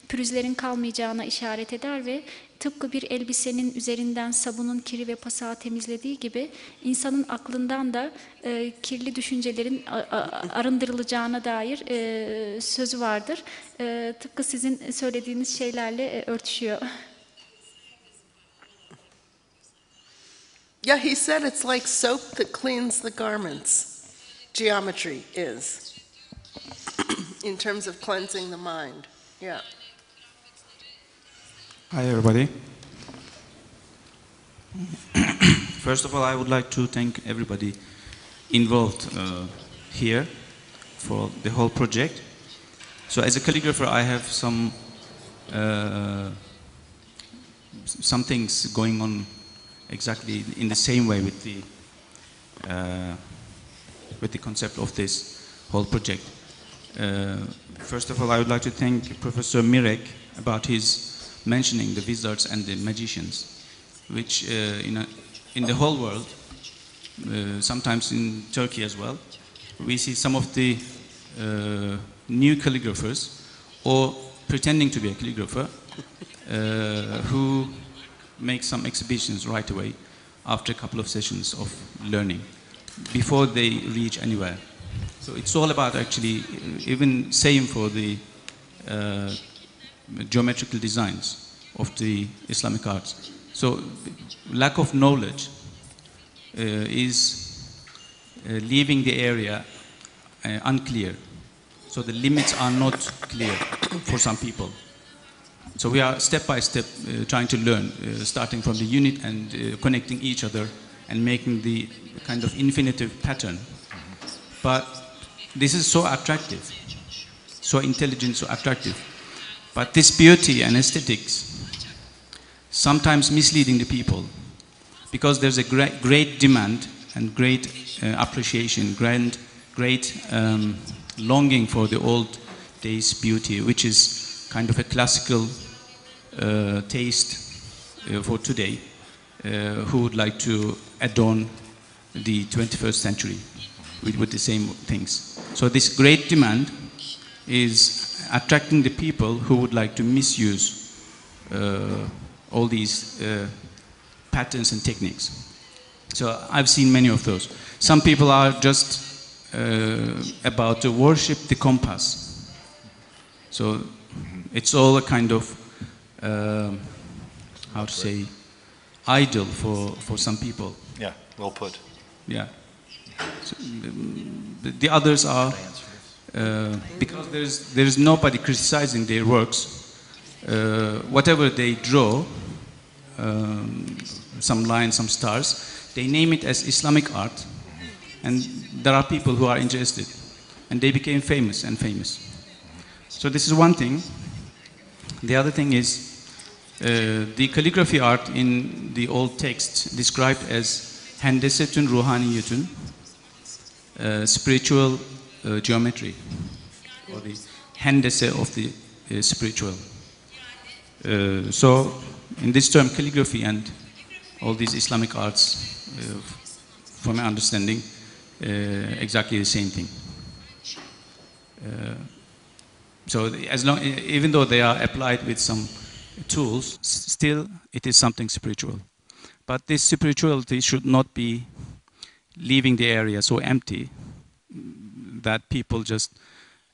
pürüzlerin kalmayacağına işaret eder ve tıpkı bir elbisenin üzerinden sabunun kiri ve pasağı temizlediği gibi insanın aklından da kirli düşüncelerin arındırılacağına dair sözü vardır. Tıpkı sizin söylediğiniz şeylerle örtüşüyor. Yeah, he said it's like soap that cleans the garments. Geometry is, in terms of cleansing the mind. Yeah. Hi, everybody. First of all, I would like to thank everybody involved here for the whole project. So, as a calligrapher, I have some things going on exactly in the same way with the concept of this whole project. First of all, I would like to thank Professor Mirek about his mentioning the wizards and the magicians, which in the whole world, sometimes in Turkey as well, we see some of the new calligraphers or pretending to be a calligrapher who make some exhibitions right away after a couple of sessions of learning before they reach anywhere. So it's all about actually, even same for the geometrical designs of the Islamic arts. So lack of knowledge is leaving the area unclear. So the limits are not clear for some people. So we are step by step trying to learn, starting from the unit and connecting each other and making the kind of infinitive pattern. But this is so attractive, so intelligent, so attractive. But this beauty and aesthetics sometimes misleading the people, because there's a great demand and great appreciation, great longing for the old days beauty, which is kind of a classical taste for today, who would like to adorn the 21st century with the same things. So this great demand is attracting the people who would like to misuse all these patterns and techniques. So I've seen many of those. Some people are just about to worship the compass. So it's all a kind of, how to say, idol for some people. Yeah, well put. Yeah. So, the others are, because there is nobody criticizing their works, whatever they draw, some lines, some stars, they name it as Islamic art, and there are people who are interested, and they became famous and famous. So this is one thing. The other thing is the calligraphy art in the old text described as hendesetun ruhaniyetun, spiritual geometry, or the hendese of the spiritual. So in this term, calligraphy and all these Islamic arts, from my understanding, exactly the same thing. So as long, even though they are applied with some tools, still it is something spiritual. But this spirituality should not be leaving the area so empty that people just,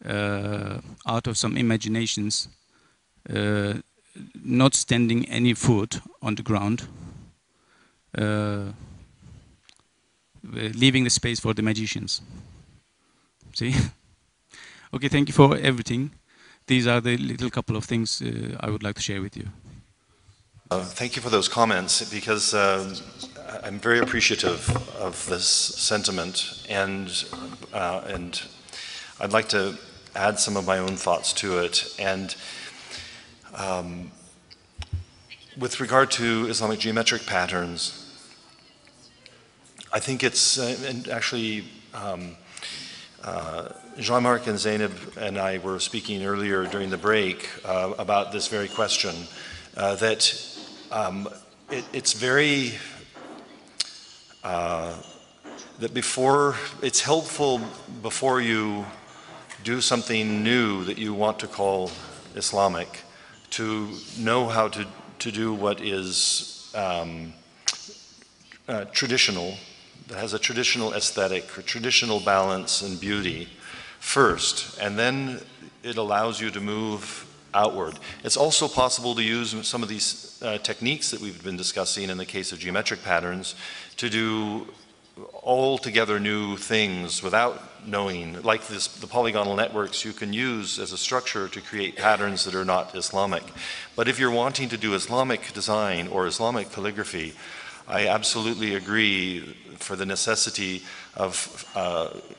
out of some imaginations, not standing any food on the ground, leaving the space for the magicians. See? Okay, thank you for everything. These are the little couple of things I would like to share with you. Thank you for those comments, because I'm very appreciative of this sentiment, and I'd like to add some of my own thoughts to it. And with regard to Islamic geometric patterns, I think it's, and actually Jean-Marc and Zainab and I were speaking earlier during the break about this very question, that it's very, that before, it's helpful before you do something new that you want to call Islamic, to know how to do what is traditional, that has a traditional aesthetic or traditional balance and beauty first, and then it allows you to move outward. It's also possible to use some of these techniques that we've been discussing in the case of geometric patterns to do altogether new things without knowing, like the polygonal networks you can use as a structure to create patterns that are not Islamic. But if you're wanting to do Islamic design or Islamic calligraphy, I absolutely agree for the necessity of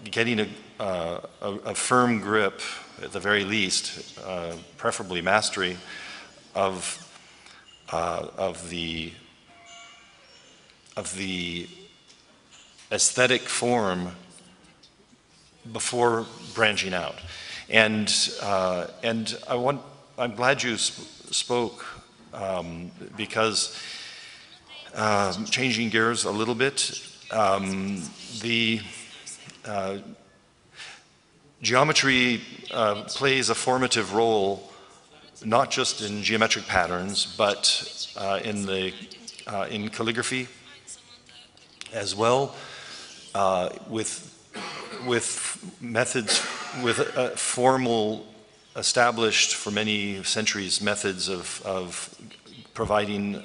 getting a firm grip, at the very least, preferably mastery, of the aesthetic form before branching out. And I'm glad you spoke, because changing gears a little bit, the geometry plays a formative role not just in geometric patterns, but in calligraphy as well, with methods, with formal, established for many centuries methods of providing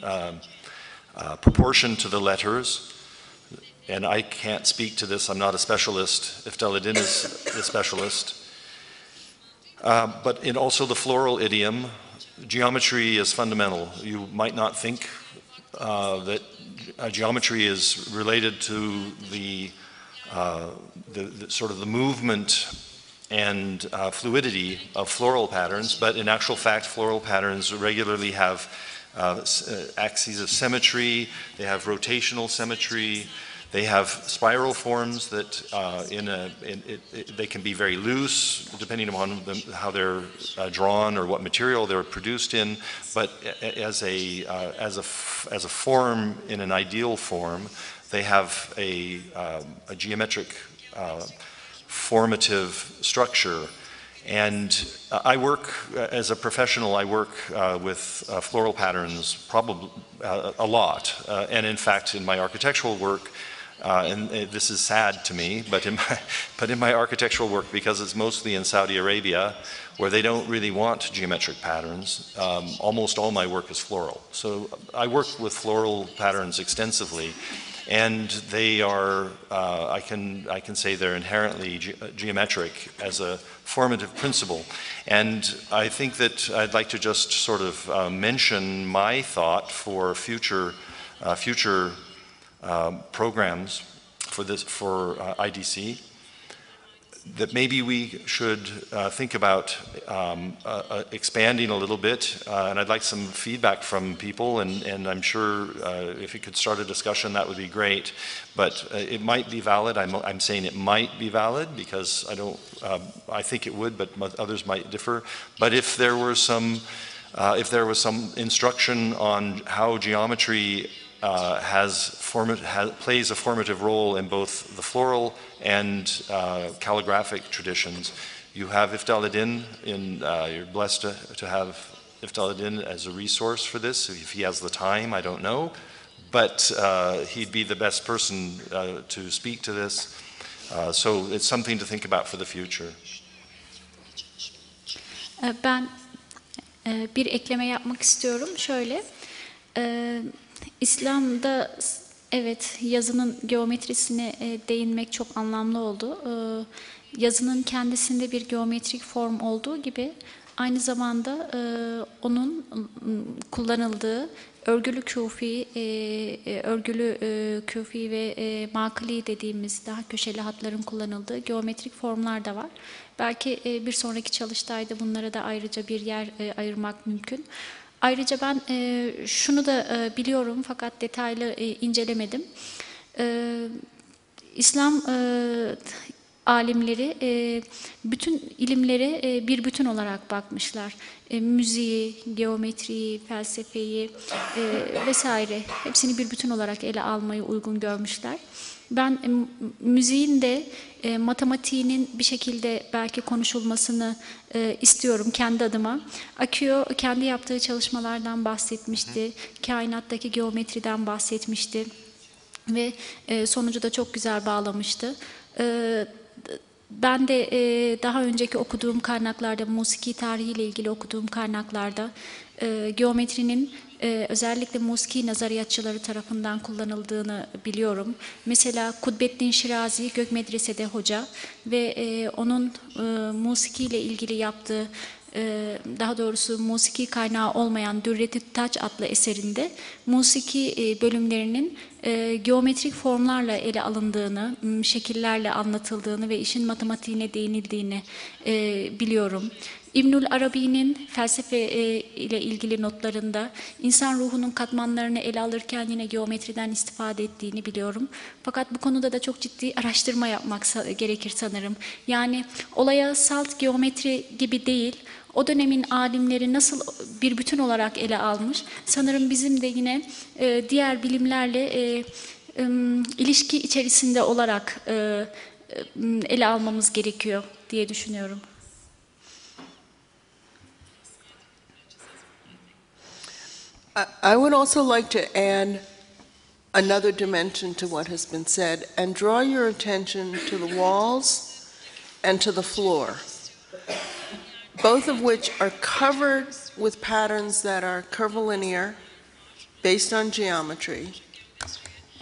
proportion to the letters. And I can't speak to this, I'm not a specialist. If Daladin is the specialist. But in also the floral idiom, geometry is fundamental. You might not think that geometry is related to the sort of the movement and fluidity of floral patterns, but in actual fact, floral patterns regularly have axes of symmetry, they have rotational symmetry, they have spiral forms that they can be very loose, depending upon how they're drawn or what material they're produced in. But as a form, in an ideal form, they have a geometric formative structure. And I work, as a professional, I work with floral patterns probably a lot. And in fact, in my architectural work, and this is sad to me, but in my architectural work, because it's mostly in Saudi Arabia, where they don't really want geometric patterns, almost all my work is floral. So I work with floral patterns extensively, and they are, I can say they're inherently geometric as a formative principle. And I think that I'd like to just sort of mention my thought for future programs for IDC, that maybe we should think about expanding a little bit, and I'd like some feedback from people, and I'm sure if you could start a discussion, that would be great. But it might be valid. I'm saying it might be valid because I think it would, but others might differ. But if there was some instruction on how geometry plays a formative role in both the floral and calligraphic traditions. You have Ifdal-Eddin, you're blessed to have Ifdal-Eddin as a resource for this. If he has the time, I don't know. But he'd be the best person to speak to this. So it's something to think about for the future. Ben bir ekleme yapmak istiyorum. Şöyle, İslam'da evet yazının geometrisine değinmek çok anlamlı oldu. Yazının kendisinde bir geometrik form olduğu gibi aynı zamanda onun kullanıldığı örgülü küfi ve makli dediğimiz daha köşeli hatların kullanıldığı geometrik formlar da var. Belki bir sonraki çalıştayda bunlara da ayrıca bir yer ayırmak mümkün. Ayrıca ben şunu da biliyorum fakat detaylı incelemedim. İslam alimleri bütün ilimlere bir bütün olarak bakmışlar. Müziği, geometriyi, felsefeyi vesaire hepsini bir bütün olarak ele almayı uygun görmüşler. Ben müziğin de matematiğinin bir şekilde belki konuşulmasını istiyorum kendi adıma. Akio kendi yaptığı çalışmalardan bahsetmişti, kainattaki geometriden bahsetmişti ve sonucu da çok güzel bağlamıştı. Ben de daha önceki okuduğum kaynaklarda, musiki tarihiyle ilgili okuduğum kaynaklarda geometrinin özellikle musiki nazariyatçıları tarafından kullanıldığını biliyorum. Mesela Kudbettin Şirazi Gök Medrese'de hoca ve onun musiki ile ilgili yaptığı, daha doğrusu musiki kaynağı olmayan Dürret-i Taç adlı eserinde musiki bölümlerinin geometrik formlarla ele alındığını, şekillerle anlatıldığını ve işin matematiğine değinildiğini biliyorum. İbnül Arabi'nin felsefe ile ilgili notlarında insan ruhunun katmanlarını ele alırken yine geometriden istifade ettiğini biliyorum. Fakat bu konuda da çok ciddi araştırma yapmak gerekir sanırım. Yani olaya salt geometri gibi değil, o dönemin alimleri nasıl bir bütün olarak ele almış, sanırım bizim de yine diğer bilimlerle ilişki içerisinde olarak ele almamız gerekiyor diye düşünüyorum. I would also like to add another dimension to what has been said and draw your attention to the walls and to the floor, both of which are covered with patterns that are curvilinear, based on geometry,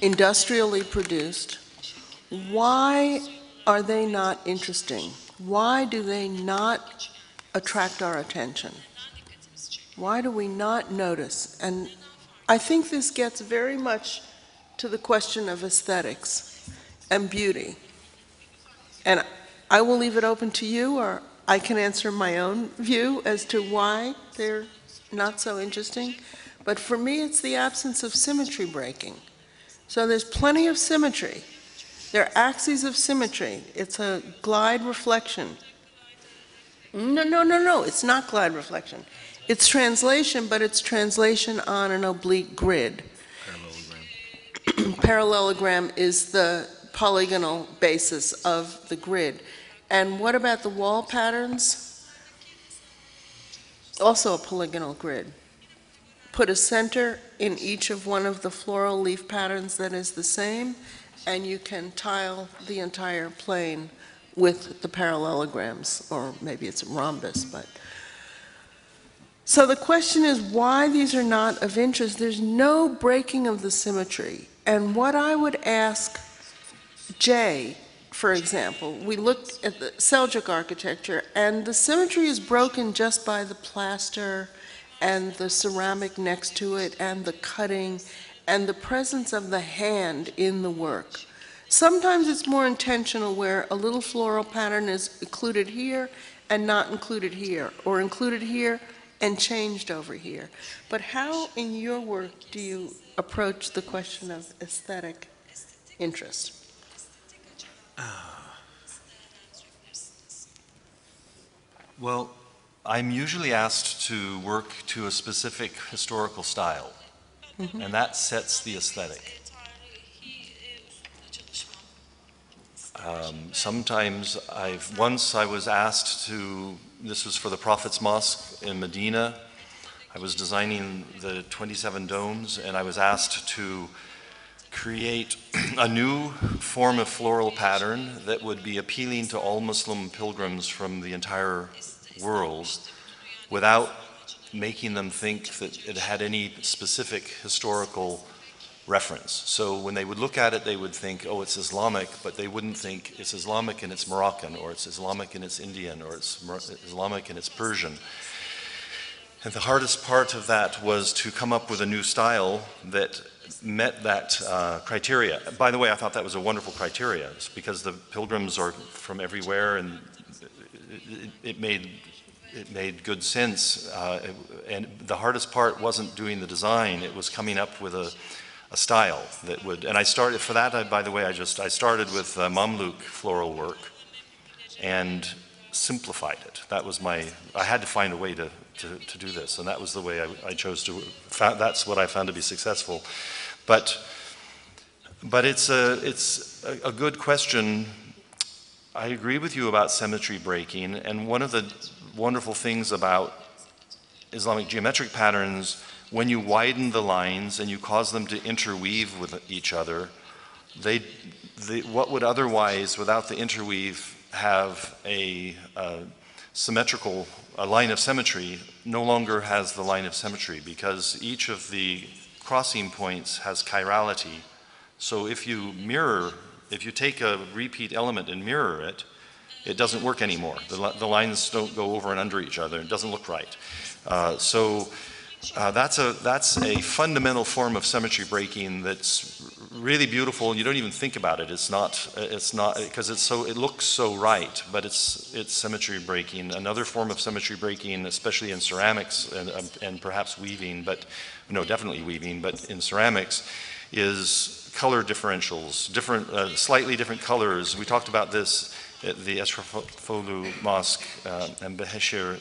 industrially produced. Why are they not interesting? Why do they not attract our attention? Why do we not notice? And I think this gets very much to the question of aesthetics and beauty. And I will leave it open to you, or I can answer my own view as to why they're not so interesting. But for me, it's the absence of symmetry breaking. So there's plenty of symmetry. There are axes of symmetry. It's a glide reflection. No, it's not glide reflection. It's translation, but it's translation on an oblique grid. Parallelogram is the polygonal basis of the grid. And what about the wall patterns? Also a polygonal grid. Put a center in each of one of the floral leaf patterns that is the same, and you can tile the entire plane with the parallelograms, or maybe it's a rhombus, but. So the question is why these are not of interest. There's no breaking of the symmetry. And what I would ask Jay, for example, we looked at the Seljuk architecture, and the symmetry is broken just by the plaster and the ceramic next to it and the cutting and the presence of the hand in the work. Sometimes it's more intentional where a little floral pattern is included here and not included here, or included here and changed over here. But how in your work do you approach the question of aesthetic interest? Well, I'm usually asked to work to a specific historical style, and that sets the aesthetic. Sometimes once I was asked to, this was for the Prophet's Mosque in Medina. I was designing the 27 domes, and I was asked to create a new form of floral pattern that would be appealing to all Muslim pilgrims from the entire world without making them think that it had any specific historical reference. So when they would look at it, they would think, oh, it's Islamic, but they wouldn't think it's Islamic and it's Moroccan, or it's Islamic and it's Indian, or it's Islamic and it's Persian. And the hardest part of that was to come up with a new style that met that criteria. By the way, I thought that was a wonderful criteria, because the pilgrims are from everywhere, and it made good sense. And the hardest part wasn't doing the design; it was coming up with a style that would. And I started for that. By the way, I started with Mamluk floral work and simplified it. That was I had to find a way to do this, and that was the way I chose to. That's what I found to be successful. But it's a good question. I agree with you about symmetry breaking, and one of the wonderful things about Islamic geometric patterns, when you widen the lines and you cause them to interweave with each other, what would otherwise, without the interweave, have a symmetrical line of symmetry, no longer has the line of symmetry, because each of the crossing points has chirality. So if you take a repeat element and mirror it, it doesn't work anymore. The lines don't go over and under each other. It doesn't look right. That's a fundamental form of symmetry breaking that's really beautiful. You don't even think about it. It's not because it looks so right, but it's symmetry breaking. Another form of symmetry breaking, especially in ceramics and perhaps weaving, but no, definitely weaving, but in ceramics, is color differentials, slightly different colors. We talked about this at the Esrafolu Mosque and Beheshir,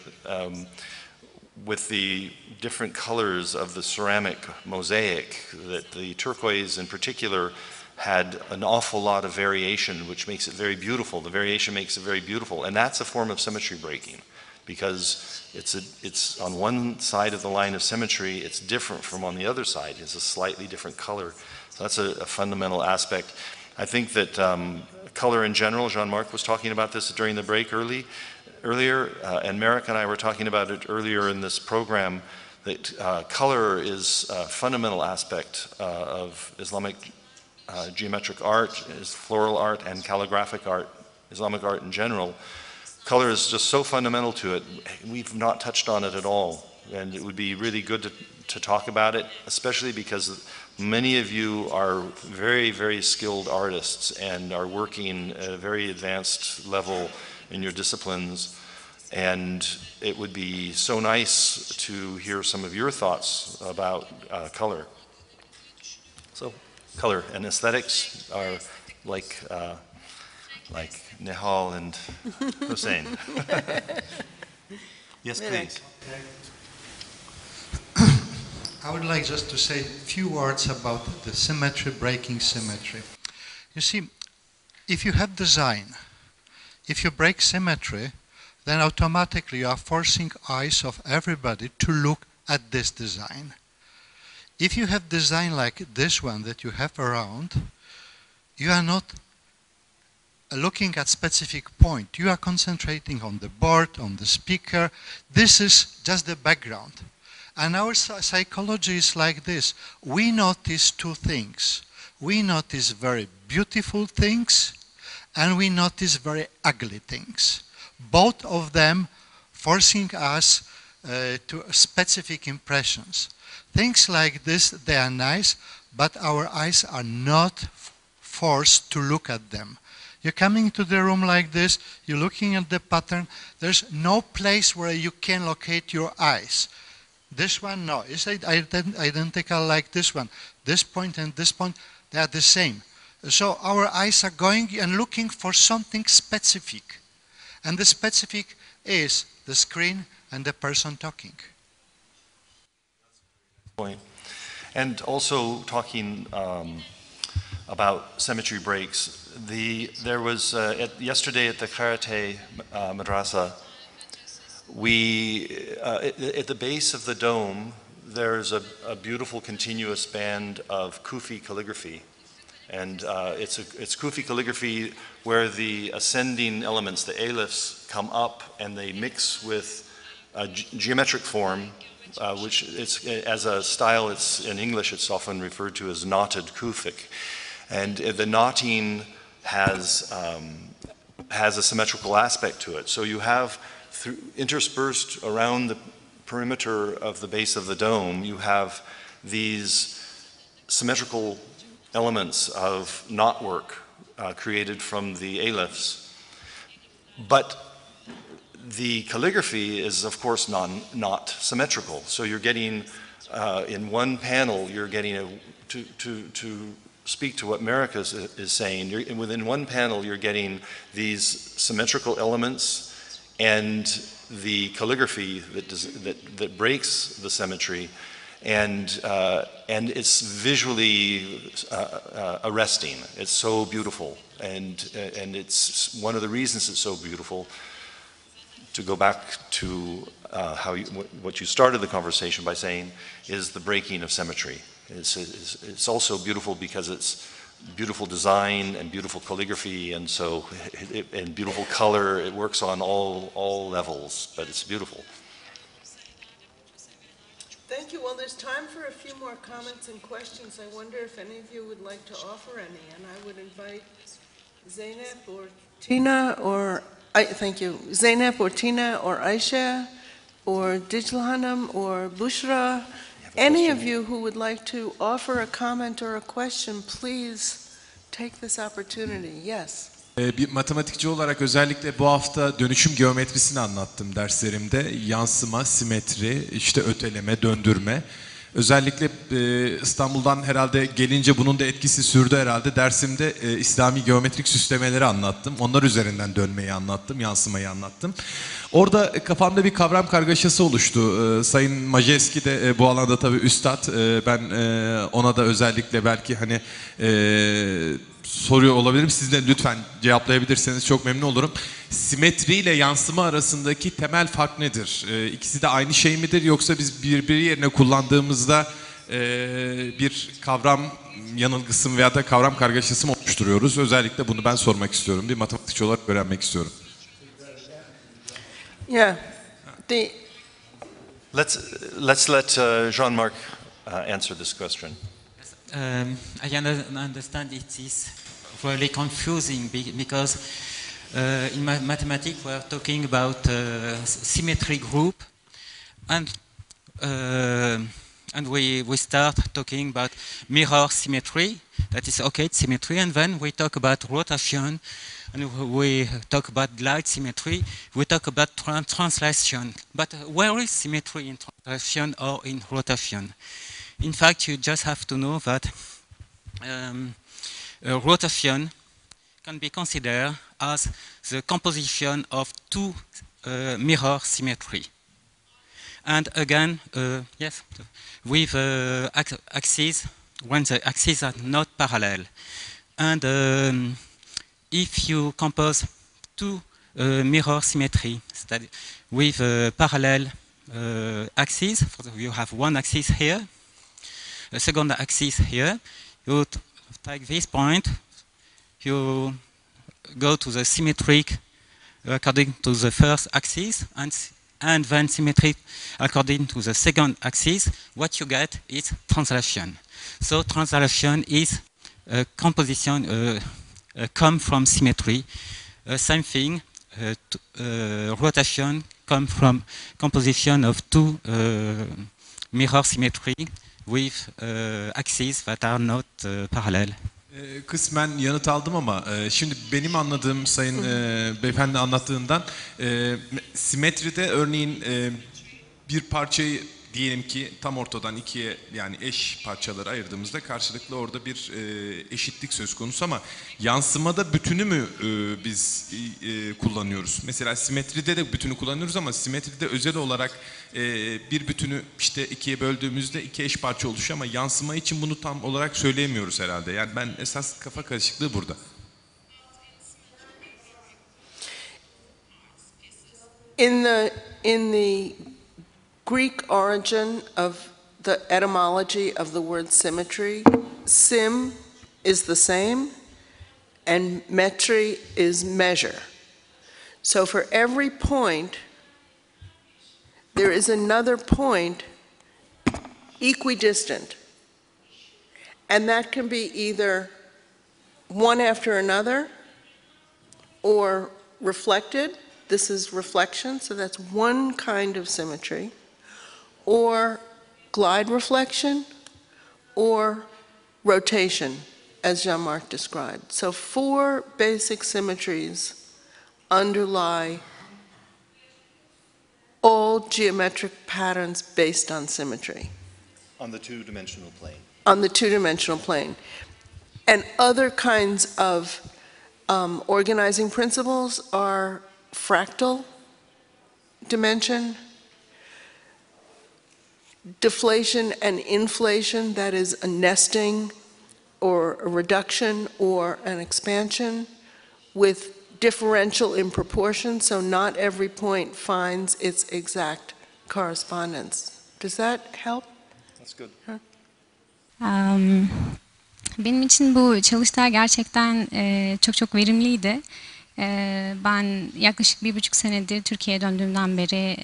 with the different colors of the ceramic mosaic, that the turquoise in particular had an awful lot of variation, which makes it very beautiful. The variation makes it very beautiful, and that's a form of symmetry breaking, because it's on one side of the line of symmetry, it's different from on the other side. It's a slightly different color. So that's a fundamental aspect. I think that color in general, Jean-Marc was talking about this during the break earlier, and Merrick and I were talking about it earlier in this program, that color is a fundamental aspect of Islamic geometric art, is floral art and calligraphic art, Islamic art in general. Color is just so fundamental to it. We've not touched on it at all, and it would be really good to talk about it, especially because many of you are very, very skilled artists and are working at a very advanced level in your disciplines. And it would be so nice to hear some of your thoughts about color. So, color and aesthetics are like Nihal and Hussein. Yes, please. I would like just to say a few words about the symmetry, breaking symmetry. You see, if you have design, if you break symmetry, then automatically you are forcing eyes of everybody to look at this design. If you have design like this one that you have around, you are not looking at specific point. You are concentrating on the board, on the speaker. This is just the background. And our psychology is like this. We notice two things. We notice very beautiful things and we notice very ugly things. Both of them forcing us to specific impressions. Things like this, they are nice, but our eyes are not forced to look at them. You're coming to the room like this, you're looking at the pattern, there's no place where you can locate your eyes. This one, no, it's identical like this one. This point and this point, they are the same. So our eyes are going and looking for something specific. And the specific is the screen and the person talking. Point. And also talking about symmetry breaks, there was yesterday at the Karate Madrasa, at the base of the dome, there's a beautiful continuous band of Kufi calligraphy. And it's Kufi calligraphy where the ascending elements, the alifs, come up and they mix with a geometric form, which as a style, in English, it's often referred to as knotted Kufic. And the knotting has a symmetrical aspect to it. So you have interspersed around the perimeter of the base of the dome, you have these symmetrical elements of knotwork created from the alifs. But the calligraphy is, of course, not symmetrical. So you're getting, in one panel, you're getting, to speak to what Marek is saying, within one panel you're getting these symmetrical elements and the calligraphy that breaks the symmetry, and it's visually arresting. It's so beautiful, and it's one of the reasons it's so beautiful. To go back to what you started the conversation by saying is the breaking of symmetry. It's also beautiful because it's beautiful design and beautiful calligraphy, and so and beautiful color. It works on all levels, but it's beautiful. Thank you. Well, there's time for a few more comments and questions. I wonder if any of you would like to offer any, and I would invite Zeynep or Tina or thank you, Zeynep or Tina or Aisha or Dijla Hanım or Bushra. Any of you who would like to offer a comment or a question, please take this opportunity. Yes. Bir matematikçi olarak özellikle bu hafta dönüşüm geometrisini anlattım derslerimde. Yansıma, simetri, işte öteleme, döndürme. Özellikle İstanbul'dan herhalde gelince bunun da etkisi sürdü herhalde. Dersimde İslami geometrik süslemeleri anlattım. Onlar üzerinden dönmeyi anlattım, yansımayı anlattım. Orada kafamda bir kavram kargaşası oluştu. Sayın Majeski de bu alanda tabii üstad. Ben ona da özellikle belki hani soruyor olabilirim. Siz de lütfen cevaplayabilirseniz çok memnun olurum. Simetri ile yansıma arasındaki temel fark nedir? İkisi de aynı şey midir, yoksa biz birbiri yerine kullandığımızda bir kavram yanılgısı veya da kavram kargaşası mı oluşturuyoruz? Özellikle bunu ben sormak istiyorum. Bir matematikçi olarak öğrenmek istiyorum. Yeah. Let's let Jean-Marc answer this question. I understand it is really confusing because in mathematics we are talking about symmetry group, and and we start talking about mirror symmetry, that is occult symmetry, and then we talk about rotation, and we talk about light symmetry, we talk about translation. But where is symmetry in translation or in rotation? In fact, you just have to know that rotation can be considered as the composition of two mirror symmetry. And again, yes, with axes, when the axes are not parallel. And if you compose two mirror symmetry with parallel axes, you have one axis here, a second axis here, you take this point, you go to the symmetric according to the first axis, and then symmetric according to the second axis. What you get is translation. So translation is a composition come from symmetry. Same thing, rotation come from composition of two mirror symmetry with axes that are not parallel. Kısmen yanıt aldım ama şimdi benim anladığım Sayın Beyefendi anlattığından simetride örneğin bir parçayı diyelim ki tam ortadan ikiye, yani eş parçalara ayırdığımızda karşılıklı orada bir eşitlik söz konusu, ama yansımada bütünü mü biz kullanıyoruz? Mesela simetride de bütünü kullanıyoruz ama simetride özel olarak bir bütünü işte ikiye böldüğümüzde iki eş parça oluşuyor ama yansıma için bunu tam olarak söyleyemiyoruz herhalde. Yani ben esas kafa karışıklığı burada. In the Greek origin of the etymology of the word symmetry, sim is the same and metri is measure. So for every point, there is another point equidistant. And that can be either one after another or reflected. This is reflection, so that's one kind of symmetry. Or glide reflection, or rotation, as Jean-Marc described. So 4 basic symmetries underlie all geometric patterns based on symmetry. On the two-dimensional plane. On the two-dimensional plane. And other kinds of organizing principles are fractal dimension, deflation and inflation, that is a nesting or a reduction or an expansion with differential in proportion, so not every point finds its exact correspondence. Does that help? That's good. Benim için bu çalıştay gerçekten çok verimliydi. Ben yaklaşık 1,5 senedir Türkiye'ye döndüğümden beri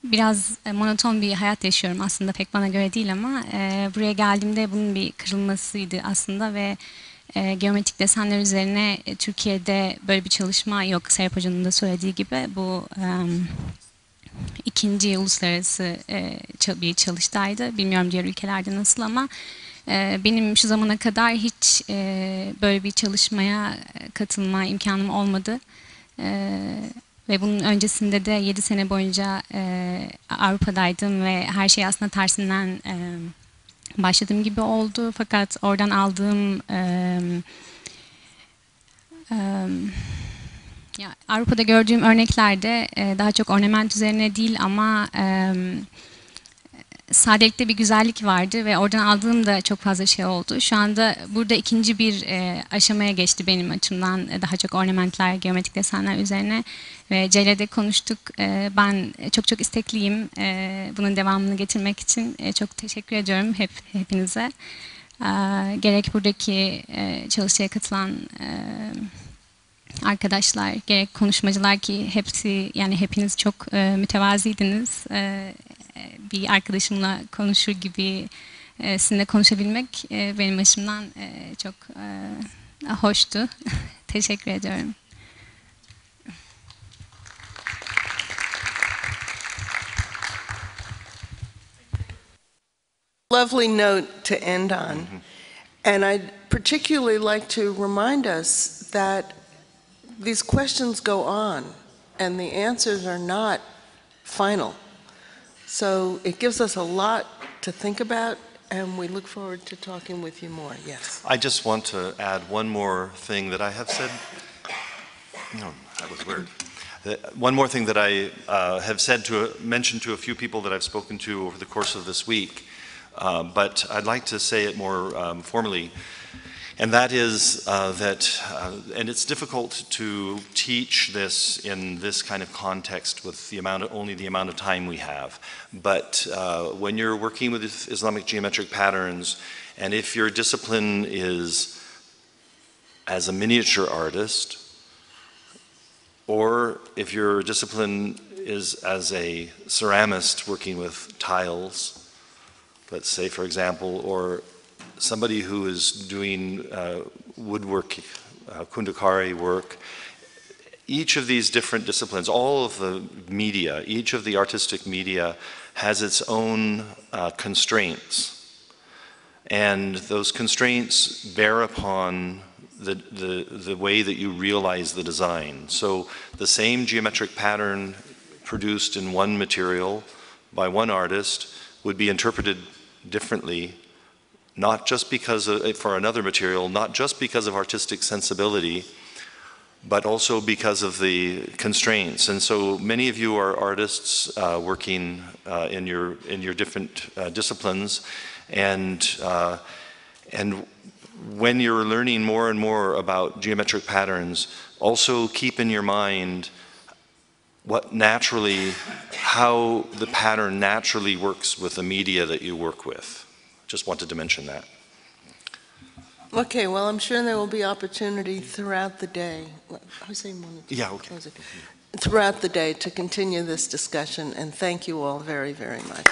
biraz monoton bir hayat yaşıyorum. Aslında pek bana göre değil ama buraya geldiğimde bunun bir kırılmasıydı aslında ve geometrik desenler üzerine Türkiye'de böyle bir çalışma yok. Serap Hoca'nın da söylediği gibi bu ikinci uluslararası bir çalıştaydı. Bilmiyorum diğer ülkelerde nasıl ama benim şu zamana kadar hiç böyle bir çalışmaya katılma imkanım olmadı. Ve bunun öncesinde de 7 sene boyunca Avrupa'daydım ve her şey aslında tersinden başladığım gibi oldu. Fakat oradan aldığım Avrupa'da gördüğüm örneklerde daha çok ornament üzerine değil ama sadelikte bir güzellik vardı ve oradan aldığım da çok fazla şey oldu. Şu anda burada ikinci bir aşamaya geçti benim açımdan, daha çok ornamentler, geometrik desenler üzerine ve Ceyle'de konuştuk. Ben çok istekliyim bunun devamını getirmek için. Çok teşekkür ediyorum hepinize. Gerek buradaki çalıştaya katılan arkadaşlar, gerek konuşmacılar ki hepsi, yani hepiniz çok mütevaziydiniz. Bir arkadaşımla konuşur gibi sizinle konuşabilmek benim açımdan çok hoştu. Teşekkür ediyorum. lovely note to end on. And I'd particularly like to remind us that these questions go on and the answers are not final. So it gives us a lot to think about, and we look forward to talking with you more. Yes. I just want to add one more thing that I have said. No, that was weird. One more thing that I have mentioned to a few people that I've spoken to over the course of this week, but I'd like to say it more formally. And that is and it's difficult to teach this in this kind of context with only the amount of time we have. But when you're working with Islamic geometric patterns, and if your discipline is as a miniature artist, or if your discipline is as a ceramist working with tiles, let's say, for example, or somebody who is doing woodwork, kundakari work, each of these different disciplines, all of the media, each of the artistic media has its own constraints. And those constraints bear upon the way that you realize the design. So the same geometric pattern produced in one material by one artist would be interpreted differently, not just because for another material, not just because of artistic sensibility, but also because of the constraints. And so many of you are artists working in your different disciplines, and when you're learning more and more about geometric patterns, also keep in your mind how the pattern naturally works with the media that you work with. Just wanted to mention that. Okay, well, I'm sure there will be opportunity throughout the day. Yeah, okay. Throughout the day to continue this discussion, and thank you all very, very much.